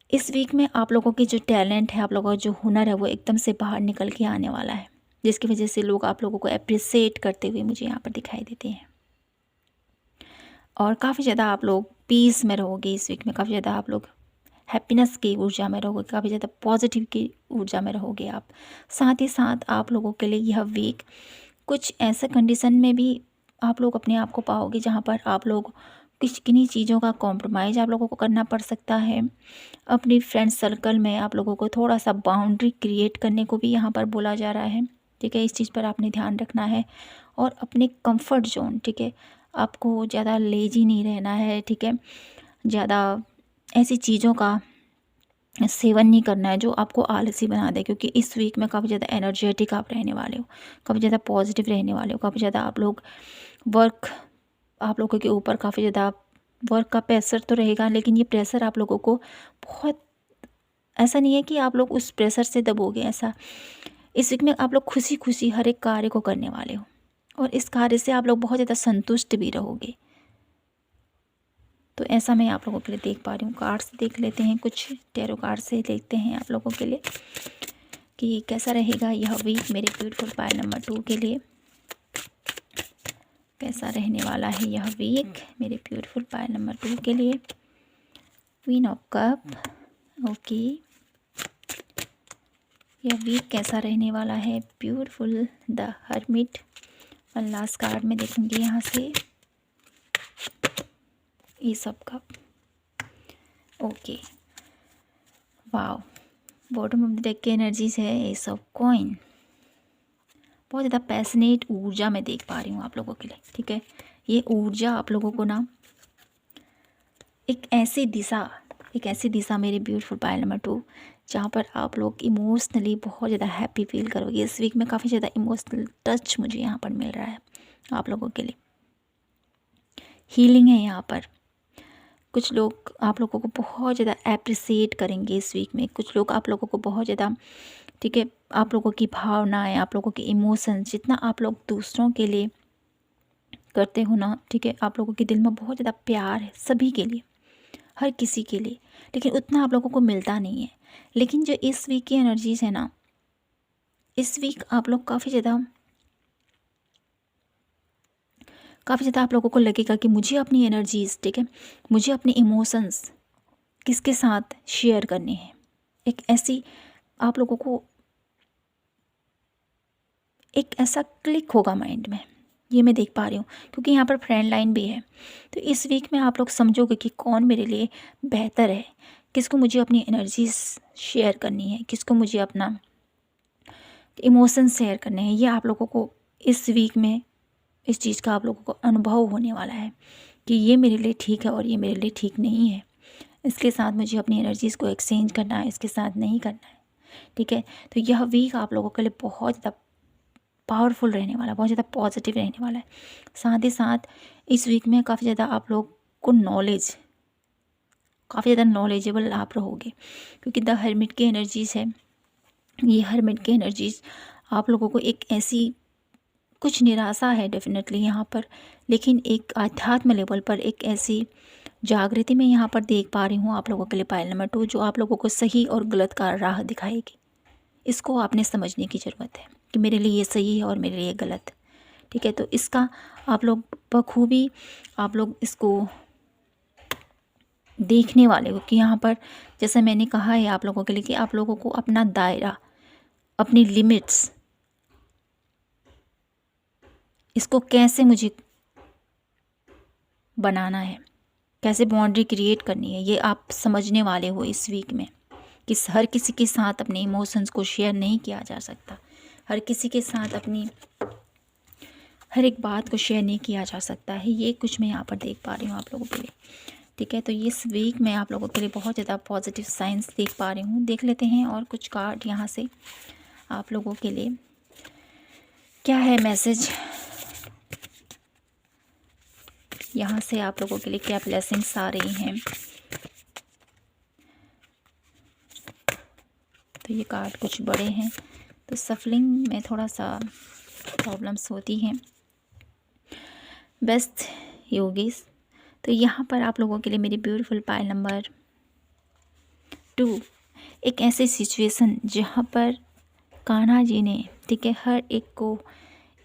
इस वीक में आप लोगों की जो टैलेंट है, आप लोगों का जो हुनर है, वो एकदम से बाहर निकल के आने वाला है, जिसकी वजह से लोग आप लोगों को अप्रिसिएट करते हुए मुझे यहाँ पर दिखाई देते हैं। और काफ़ी ज़्यादा आप लोग पीस में रहोगे इस वीक में, काफ़ी ज़्यादा आप लोग हैप्पीनेस की ऊर्जा में रहोगे, काफ़ी ज़्यादा पॉजिटिव की ऊर्जा में रहोगे आप। साथ ही साथ आप लोगों के लिए यह वीक कुछ ऐसे कंडीशन में भी आप लोग अपने आप को पाओगे जहाँ पर आप लोग किन्हीं चीज़ों का कॉम्प्रोमाइज़ आप लोगों को करना पड़ सकता है। अपनी फ्रेंड सर्कल में आप लोगों को थोड़ा सा बाउंड्री क्रिएट करने को भी यहाँ पर बोला जा रहा है, ठीक है। इस चीज़ पर आपने ध्यान रखना है और अपने कंफर्ट जोन, ठीक है, आपको ज़्यादा लेजी नहीं रहना है, ठीक है। ज़्यादा ऐसी चीज़ों का सेवन नहीं करना है जो आपको आलसी बना दे, क्योंकि इस वीक में काफ़ी ज़्यादा एनर्जेटिक आप रहने वाले हो, काफ़ी ज़्यादा पॉजिटिव रहने वाले हो, काफ़ी ज़्यादा आप लोगों के ऊपर काफ़ी ज़्यादा वर्क का प्रेशर तो रहेगा, लेकिन ये प्रेशर आप लोगों को बहुत, ऐसा नहीं है कि आप लोग उस प्रेशर से दबोगे, ऐसा इस वीक में आप लोग खुशी खुशी हर एक कार्य को करने वाले हो और इस कार्य से आप लोग बहुत ज़्यादा संतुष्ट भी रहोगे। तो ऐसा मैं आप लोगों के लिए देख पा रही हूँ। कार्ड्स देख लेते हैं, कुछ टैरो कार्ड से देखते हैं आप लोगों के लिए कि कैसा रहेगा यह वीक मेरे ब्यूटीफुल पायल नंबर 2 के लिए। कैसा रहने वाला है यह वीक मेरे ब्यूटीफुल पायल नंबर 2 के लिए। क्वीन ऑफ कप, ओके, यह वीक कैसा रहने वाला है beautiful the hermit. One last card में देखूंगी यहाँ से, ये सब cup, okay, wow, bottom of the deck की एनर्जीज है एस ऑफ कॉइन। बहुत ज़्यादा पैशनेट ऊर्जा मैं देख पा रही हूँ आप लोगों के लिए, ठीक है। ये ऊर्जा आप लोगों को ना एक ऐसी दिशा मेरे ब्यूटीफुल पायल नंबर 2, जहाँ पर आप लोग इमोशनली बहुत ज़्यादा हैप्पी फील करोगे। इस वीक में काफ़ी ज़्यादा इमोशनल टच मुझे यहाँ पर मिल रहा है आप लोगों के लिए। हीलिंग है यहाँ पर। कुछ लोग आप लोगों को बहुत ज़्यादा अप्रिसिएट करेंगे इस वीक में। कुछ लोग आप लोगों को बहुत ज़्यादा, ठीक है, आप लोगों की भावनाएं, आप लोगों के इमोशंस, जितना आप लोग दूसरों के लिए करते हो ना, ठीक है, आप लोगों के दिल में बहुत ज़्यादा प्यार है सभी के लिए, हर किसी के लिए, लेकिन उतना आप लोगों को मिलता नहीं है। लेकिन जो इस वीक की एनर्जीज है ना, इस वीक आप लोग काफ़ी ज़्यादा आप लोगों को लगेगा कि मुझे अपनी एनर्जीज, ठीक है, मुझे अपने इमोशंस किसके साथ शेयर करने हैं। एक ऐसी आप लोगों को एक ऐसा क्लिक होगा माइंड में, ये मैं देख पा रही हूँ, क्योंकि यहाँ पर फ्रेंड लाइन भी है। तो इस वीक में आप लोग समझोगे कि कौन मेरे लिए बेहतर है, किसको मुझे अपनी एनर्जीज शेयर करनी है, किसको मुझे अपना इमोशन शेयर करने हैं। ये आप लोगों को इस वीक में इस चीज़ का आप लोगों को अनुभव होने वाला है कि ये मेरे लिए ठीक है और ये मेरे लिए ठीक नहीं है। इसके साथ मुझे अपनी एनर्जीज़ को एक्सचेंज करना है, इसके साथ नहीं करना है, ठीक है। तो यह वीक आप लोगों के लिए बहुत ज़्यादा पावरफुल रहने वाला है, बहुत ज़्यादा पॉजिटिव रहने वाला है। साथ ही साथ इस वीक में काफ़ी ज़्यादा आप लोग को काफ़ी ज़्यादा नॉलेजेबल आप रहोगे, क्योंकि द हर्मिट की एनर्जीज़ है। ये हर्मिट की एनर्जीज़ आप लोगों को एक ऐसी कुछ निराशा है डेफिनेटली यहाँ पर, लेकिन एक आध्यात्म लेवल पर एक ऐसी जागृति में यहाँ पर देख पा रही हूँ आप लोगों के लिए पायल नंबर 2, जो आप लोगों को सही और गलत का राह दिखाएगी। इसको आपने समझने की ज़रूरत है कि मेरे लिए ये सही है और मेरे लिए गलत, ठीक है। तो इसका आप लोग बखूबी आप लोग इसको देखने वाले हो कि यहाँ पर जैसे मैंने कहा है आप लोगों के लिए कि आप लोगों को अपना दायरा, अपनी लिमिट्स, इसको कैसे मुझे बनाना है, कैसे बाउंड्री क्रिएट करनी है, ये आप समझने वाले हो इस वीक में। कि हर किसी के साथ अपने इमोशंस को शेयर नहीं किया जा सकता, हर किसी के साथ अपनी हर एक बात को शेयर नहीं किया जा सकता है। ये कुछ मैं यहाँ पर देख पा रही हूँ आप लोगों के लिए, ठीक है। तो इस वीक में आप लोगों के लिए बहुत ज़्यादा पॉजिटिव साइंस देख पा रही हूँ। देख लेते हैं और कुछ कार्ड यहाँ से आप लोगों के लिए क्या है मैसेज, यहाँ से आप लोगों के लिए क्या ब्लेसिंग्स आ रही हैं। तो ये कार्ड कुछ बड़े हैं, तो सफलिंग में थोड़ा सा प्रॉब्लम्स होती हैं। बेस्ट योगीज, तो यहाँ पर आप लोगों के लिए मेरी ब्यूटीफुल पायल नंबर 2, एक ऐसी सिचुएशन जहाँ पर कान्हा जी ने, ठीक है, हर एक को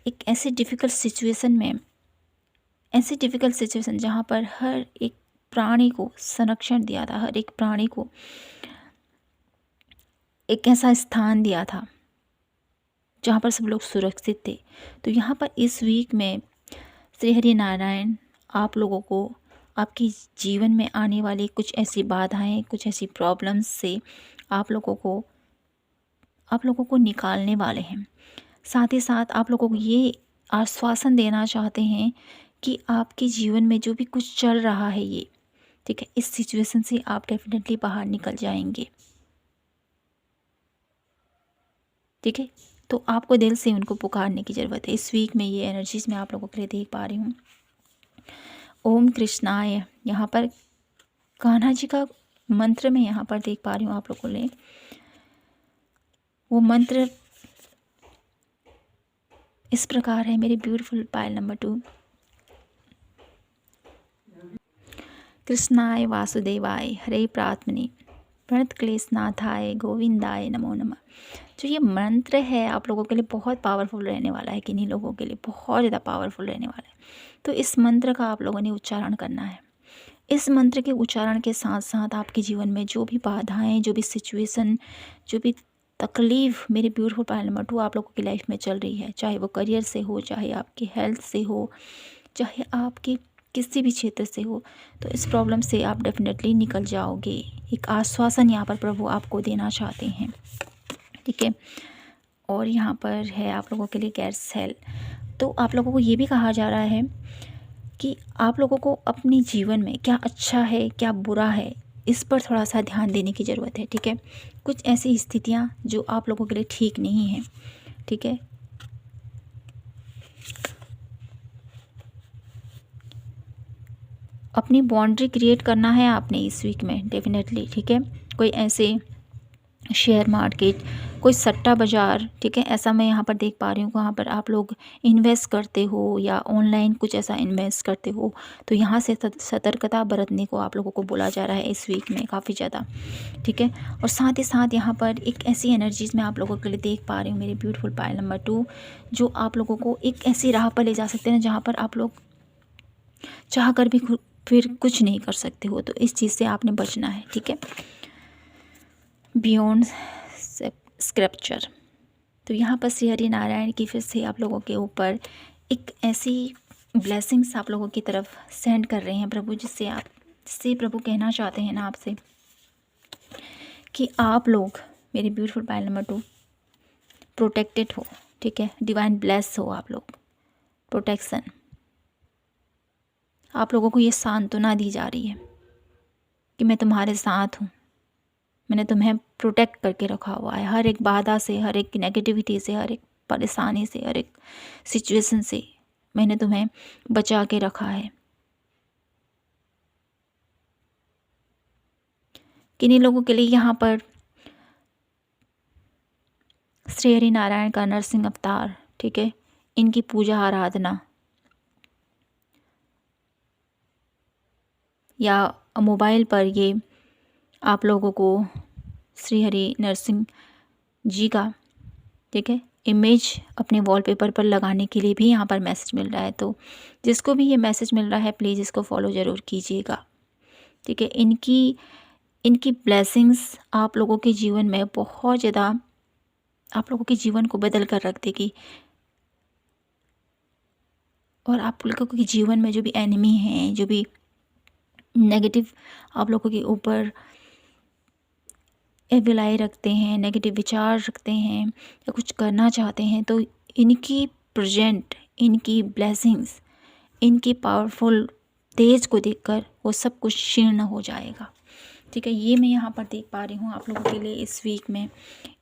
एक ऐसी डिफ़िकल्ट सिचुएशन जहाँ पर हर एक प्राणी को संरक्षण दिया था, हर एक प्राणी को एक ऐसा स्थान दिया था जहाँ पर सब लोग सुरक्षित थे। तो यहाँ पर इस वीक में श्री हरि नारायण आप लोगों को आपकी जीवन में आने वाली कुछ ऐसी बाधाएं, कुछ ऐसी प्रॉब्लम्स से आप लोगों को निकालने वाले हैं। साथ ही साथ आप लोगों को ये आश्वासन देना चाहते हैं कि आपके जीवन में जो भी कुछ चल रहा है ये, ठीक है, इस सिचुएशन से आप डेफिनेटली बाहर निकल जाएंगे, ठीक है। तो आपको दिल से उनको पुकारने की ज़रूरत है। इस वीक में ये एनर्जीज मैं आप लोगों के लिए देख पा रही हूँ। ओम कृष्णाय, यहाँ पर कान्हा जी का मंत्र मैं यहाँ पर देख पा रही हूँ आप लोगों ने। वो मंत्र इस प्रकार है मेरी ब्यूटीफुल पायल नंबर 2। कृष्णाय वासुदेवाय हरे प्रात्मने प्रणत क्लेशनाथाय गोविंदाय नमो नमः। जो ये मंत्र है आप लोगों के लिए बहुत पावरफुल रहने वाला है, किन्हीं लोगों के लिए बहुत ज़्यादा पावरफुल रहने वाला है। तो इस मंत्र का आप लोगों ने उच्चारण करना है। इस मंत्र के उच्चारण के साथ साथ आपके जीवन में जो भी बाधाएं, जो भी सिचुएशन, जो भी तकलीफ़ मेरे ब्यूटीफुल पायल नंबर 2 आप लोगों की लाइफ में चल रही है, चाहे वो करियर से हो, चाहे आपकी हेल्थ से हो, चाहे आपकी किसी भी क्षेत्र से हो, तो इस प्रॉब्लम से आप डेफिनेटली निकल जाओगे। एक आश्वासन यहाँ पर प्रभु आपको देना चाहते हैं, ठीक है। और यहाँ पर है आप लोगों के लिए गैस हेल्थ। तो आप लोगों को ये भी कहा जा रहा है कि आप लोगों को अपने जीवन में क्या अच्छा है क्या बुरा है, इस पर थोड़ा सा ध्यान देने की ज़रूरत है, ठीक है। कुछ ऐसी स्थितियाँ जो आप लोगों के लिए ठीक नहीं हैं, ठीक है। अपनी बाउंड्री क्रिएट करना है आपने इस वीक में डेफिनेटली, ठीक है। कोई ऐसे शेयर मार्केट, कोई सट्टा बाज़ार, ठीक है, ऐसा मैं यहाँ पर देख पा रही हूँ। वहाँ पर आप लोग इन्वेस्ट करते हो या ऑनलाइन कुछ ऐसा इन्वेस्ट करते हो, तो यहाँ से सतर्कता बरतने को आप लोगों को बोला जा रहा है इस वीक में काफ़ी ज़्यादा, ठीक है। और साथ ही साथ यहाँ पर एक ऐसी एनर्जीज़ मैं आप लोगों के लिए देख पा रही हूँ मेरे ब्यूटीफुल पायल नंबर 2, जो आप लोगों को एक ऐसी राह पर ले जा सकते हैं जहाँ पर आप लोग चाह कर भी फिर कुछ नहीं कर सकते हो। तो इस चीज़ से आपने बचना है, ठीक है। बियॉन्ड स्क्रिप्चर, तो यहाँ पर श्री हरि नारायण की फिर से आप लोगों के ऊपर एक ऐसी ब्लेसिंग्स आप लोगों की तरफ सेंड कर रहे हैं प्रभु, जिससे प्रभु कहना चाहते हैं ना आपसे कि आप लोग मेरे ब्यूटीफुल पायल नंबर 2 प्रोटेक्टेड हो, ठीक है। डिवाइन ब्लेस हो आप लोग, प्रोटेक्शन। आप लोगों को ये सांत्वना दी जा रही है कि मैं तुम्हारे साथ हूँ, मैंने तुम्हें प्रोटेक्ट करके रखा हुआ है हर एक बाधा से, हर एक नेगेटिविटी से, हर एक परेशानी से, हर एक सिचुएशन से मैंने तुम्हें बचा के रखा है। किन्हीं लोगों के लिए यहाँ पर श्री हरि नारायण का नरसिंह अवतार, ठीक है, इनकी पूजा आराधना या मोबाइल पर ये आप लोगों को श्री हरि नरसिंह जी का, ठीक है, इमेज अपने वॉलपेपर पर लगाने के लिए भी यहाँ पर मैसेज मिल रहा है। तो जिसको भी ये मैसेज मिल रहा है प्लीज़ इसको फॉलो ज़रूर कीजिएगा, ठीक है। इनकी ब्लेसिंग्स आप लोगों के जीवन में बहुत ज़्यादा आप लोगों के जीवन को बदल कर रख देगी। और आप लोगों के जीवन में जो भी एनिमी हैं, जो भी नेगेटिव आप लोगों के ऊपर एविलाई रखते हैं, नेगेटिव विचार रखते हैं या कुछ करना चाहते हैं, तो इनकी प्रेजेंट, इनकी ब्लेसिंग्स, इनकी पावरफुल तेज को देखकर वो सब कुछ क्षीण हो जाएगा, ठीक है। ये मैं यहाँ पर देख पा रही हूँ आप लोगों के लिए इस वीक में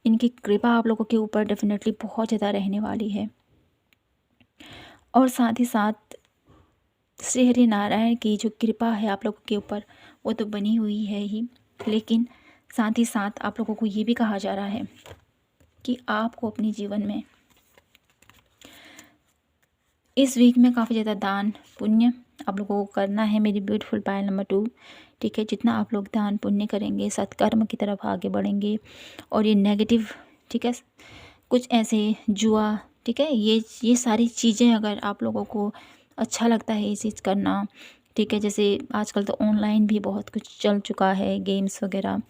इनकी कृपा आप लोगों के ऊपर डेफिनेटली बहुत ज़्यादा रहने वाली है। और साथ ही साथ श्री हरि नारायण की जो कृपा है आप लोगों के ऊपर वो तो बनी हुई है ही, लेकिन साथ ही साथ आप लोगों को ये भी कहा जा रहा है कि आपको अपने जीवन में इस वीक में काफ़ी ज़्यादा दान पुण्य आप लोगों को करना है मेरी ब्यूटीफुल पायल नंबर 2, ठीक है। जितना आप लोग दान पुण्य करेंगे, सत्कर्म की तरफ आगे बढ़ेंगे और ये नेगेटिव, ठीक है, कुछ ऐसे जुआ, ठीक है, ये सारी चीज़ें अगर आप लोगों को अच्छा लगता है ये चीज़ करना, ठीक है, जैसे आजकल तो ऑनलाइन भी बहुत कुछ चल चुका है, गेम्स वगैरह,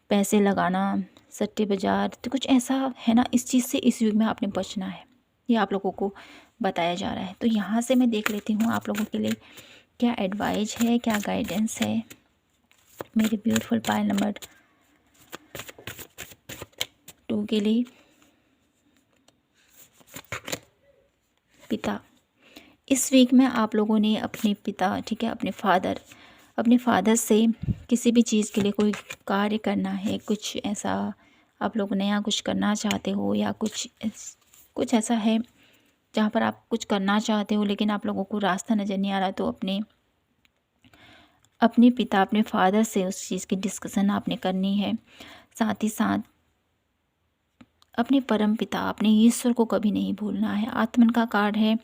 पैसे लगाना, सट्टे बाज़ार, तो कुछ ऐसा है ना, इस चीज़ से इस युग में आपने बचना है, ये आप लोगों को बताया जा रहा है। तो यहाँ से मैं देख लेती हूँ आप लोगों के लिए क्या एडवाइस है, क्या गाइडेंस है मेरे ब्यूटीफुल पायल नंबर 2 के लिए। पिता, इस वीक में आप लोगों ने अपने पिता, ठीक है, अपने फादर से किसी भी चीज़ के लिए कोई कार्य करना है, कुछ ऐसा आप लोग नया कुछ करना चाहते हो या कुछ ऐसा है जहाँ पर आप कुछ करना चाहते हो लेकिन आप लोगों को रास्ता नज़र नहीं आ रहा, तो अपने पिता, अपने फादर से उस चीज़ की डिस्कशन आपने करनी है। साथ ही साथ अपने परम पिता, अपने ईश्वर को कभी नहीं भूलना है। आत्मन का कार्ड है,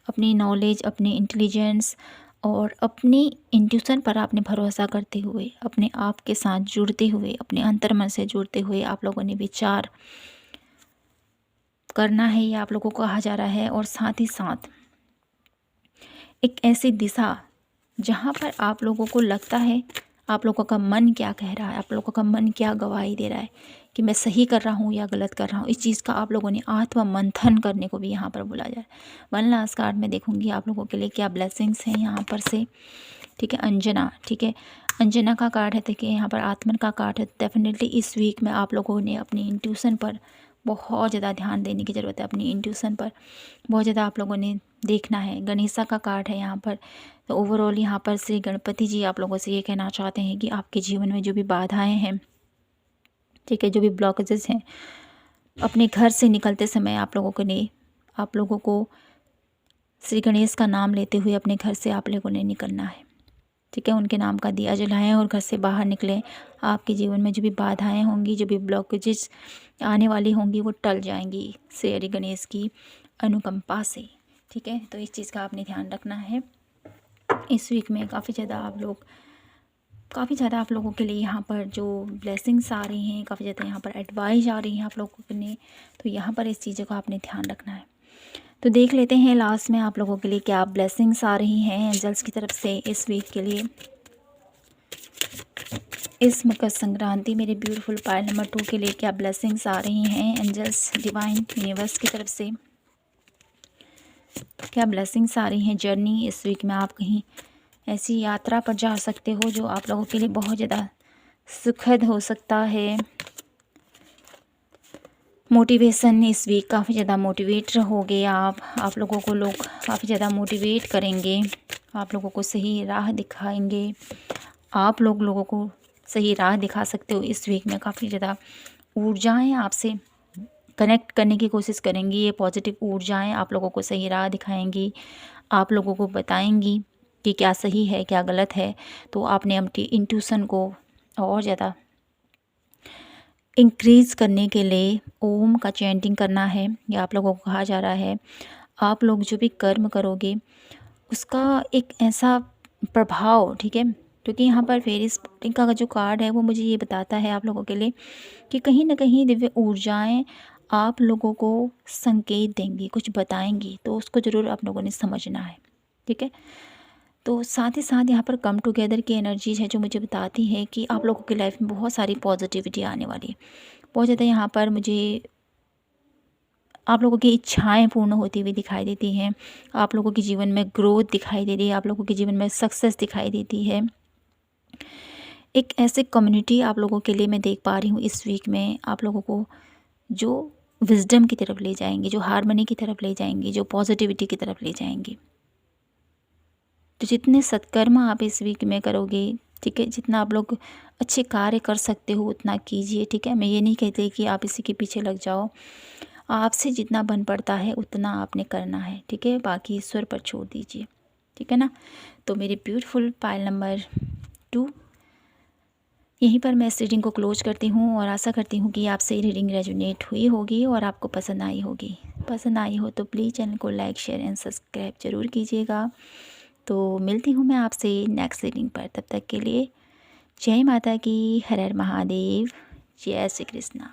अपनी नॉलेज, अपने इंटेलिजेंस और अपनी इंट्यूशन पर आपने भरोसा करते हुए, अपने आप के साथ जुड़ते हुए, अपने अंतर्मन से जुड़ते हुए आप लोगों ने विचार करना है, ये आप लोगों को कहा जा रहा है। और साथ ही साथ एक ऐसी दिशा जहाँ पर आप लोगों को लगता है आप लोगों का मन क्या कह रहा है, आप लोगों का मन क्या गवाही दे रहा है कि मैं सही कर रहा हूँ या गलत कर रहा हूँ। इस चीज़ का आप लोगों ने आत्म मंथन करने को भी यहाँ पर बोला जाए। वन लास्ट कार्ड में देखूंगी आप लोगों के लिए क्या ब्लेसिंग्स हैं यहाँ पर से। ठीक है, अंजना, ठीक है, अंजना का कार्ड है। देखिए यहाँ पर आत्मन का कार्ड है। डेफिनेटली इस वीक में आप लोगों ने अपनी इंट्यूशन पर बहुत ज़्यादा ध्यान देने की ज़रूरत है। अपनी इंट्यूशन पर बहुत ज़्यादा आप लोगों ने देखना है। गणेशा का कार्ड है यहाँ पर। तो ओवरऑल यहाँ पर श्री गणपति जी आप लोगों से ये कहना चाहते हैं कि आपके जीवन में जो भी बाधाएं हैं, ठीक है, जो भी ब्लॉकेजेस हैं, अपने घर से निकलते समय आप लोगों को श्री गणेश का नाम लेते हुए अपने घर से आप लोगों ने निकलना है। ठीक है, उनके नाम का दिया जलाएं और घर से बाहर निकलें। आपके जीवन में जो भी बाधाएं होंगी, जो भी ब्लॉकेजेस आने वाली होंगी, वो टल जाएंगी श्री गणेश की अनुकंपा से। ठीक है, तो इस चीज़ का आपने ध्यान रखना है। इस वीक में काफ़ी ज़्यादा आप लोगों के लिए यहाँ पर जो ब्लेसिंग्स आ रही हैं, काफ़ी ज़्यादा यहाँ पर एडवाइस आ रही हैं आप लोगों के लिए। तो यहाँ पर इस चीज़ों का आपने ध्यान रखना है। तो देख लेते हैं लास्ट में आप लोगों के लिए क्या ब्लेसिंग्स आ रही हैं एंजल्स की तरफ से इस वीक के लिए। इस मकर संक्रांति मेरे ब्यूटीफुल पायल नंबर 2 के लिए क्या ब्लेसिंग्स आ रही हैं एंजल्स डिवाइन यूनिवर्स की तरफ से। क्या ब्लेसिंग्स आ रही हैं जर्नी इस वीक में। आप कहीं ऐसी यात्रा पर जा सकते हो जो आप लोगों के लिए बहुत ज़्यादा सुखद हो सकता है। मोटिवेशन इस वीक काफ़ी ज़्यादा मोटिवेट रहोगे आप लोगों को लोग काफ़ी ज़्यादा मोटिवेट करेंगे, आप लोगों को सही राह दिखाएंगे। आप लोगों को सही राह दिखा सकते हो। इस वीक में काफ़ी ज़्यादा ऊर्जाएं आपसे कनेक्ट करने की कोशिश करेंगी। ये पॉजिटिव ऊर्जाएं आप लोगों को सही राह दिखाएंगी, आप लोगों को बताएंगी कि क्या सही है क्या गलत है। तो आपने अपनी इंट्यूशन को और ज़्यादा इंक्रीज़ करने के लिए ओम का चैंटिंग करना है। ये आप लोगों को कहा जा रहा है। आप लोग जो भी कर्म करोगे उसका एक ऐसा प्रभाव, ठीक है, क्योंकि यहाँ पर फेरी स्पोर्टिंग का जो कार्ड है वो मुझे ये बताता है आप लोगों के लिए कि कहीं ना कहीं दिव्य ऊर्जाएं आप लोगों को संकेत देंगी, कुछ बताएंगी। तो उसको ज़रूर आप लोगों ने समझना है। ठीक है, तो साथ ही साथ यहाँ पर कम टुगेदर की एनर्जीज है जो मुझे बताती है कि आप लोगों की लाइफ में बहुत सारी पॉजिटिविटी आने वाली है। बहुत ज़्यादा यहाँ पर मुझे आप लोगों की इच्छाएं पूर्ण होती हुई दिखाई देती हैं। आप लोगों के जीवन में ग्रोथ दिखाई दे रही है, आप लोगों के जीवन में सक्सेस दिखाई देती है। एक ऐसे कम्युनिटी आप लोगों के लिए मैं देख पा रही हूँ इस वीक में, आप लोगों को जो विजडम की तरफ ले जाएंगे, जो हार्मनी की तरफ ले जाएंगे, जो पॉजिटिविटी की तरफ ले जाएंगे। तो जितने सत्कर्म आप इस वीक में करोगे, ठीक है, जितना आप लोग अच्छे कार्य कर सकते हो उतना कीजिए। ठीक है, मैं ये नहीं कहती कि आप इसी के पीछे लग जाओ। आपसे जितना बन पड़ता है उतना आपने करना है। ठीक है, बाकी ईश्वर पर छोड़ दीजिए। ठीक है ना। तो मेरे ब्यूटीफुल पायल नंबर 2, यहीं पर मैं इस रीडिंग को क्लोज करती हूँ और आशा करती हूँ कि आपसे ये रीडिंग रेजोनेट हुई होगी और आपको पसंद आई होगी। पसंद आई हो तो प्लीज़ चैनल को लाइक शेयर एंड सब्सक्राइब ज़रूर कीजिएगा। तो मिलती हूँ मैं आपसे नेक्स्ट रीडिंग पर। तब तक के लिए जय माता की, हर हर महादेव, जय श्री कृष्णा।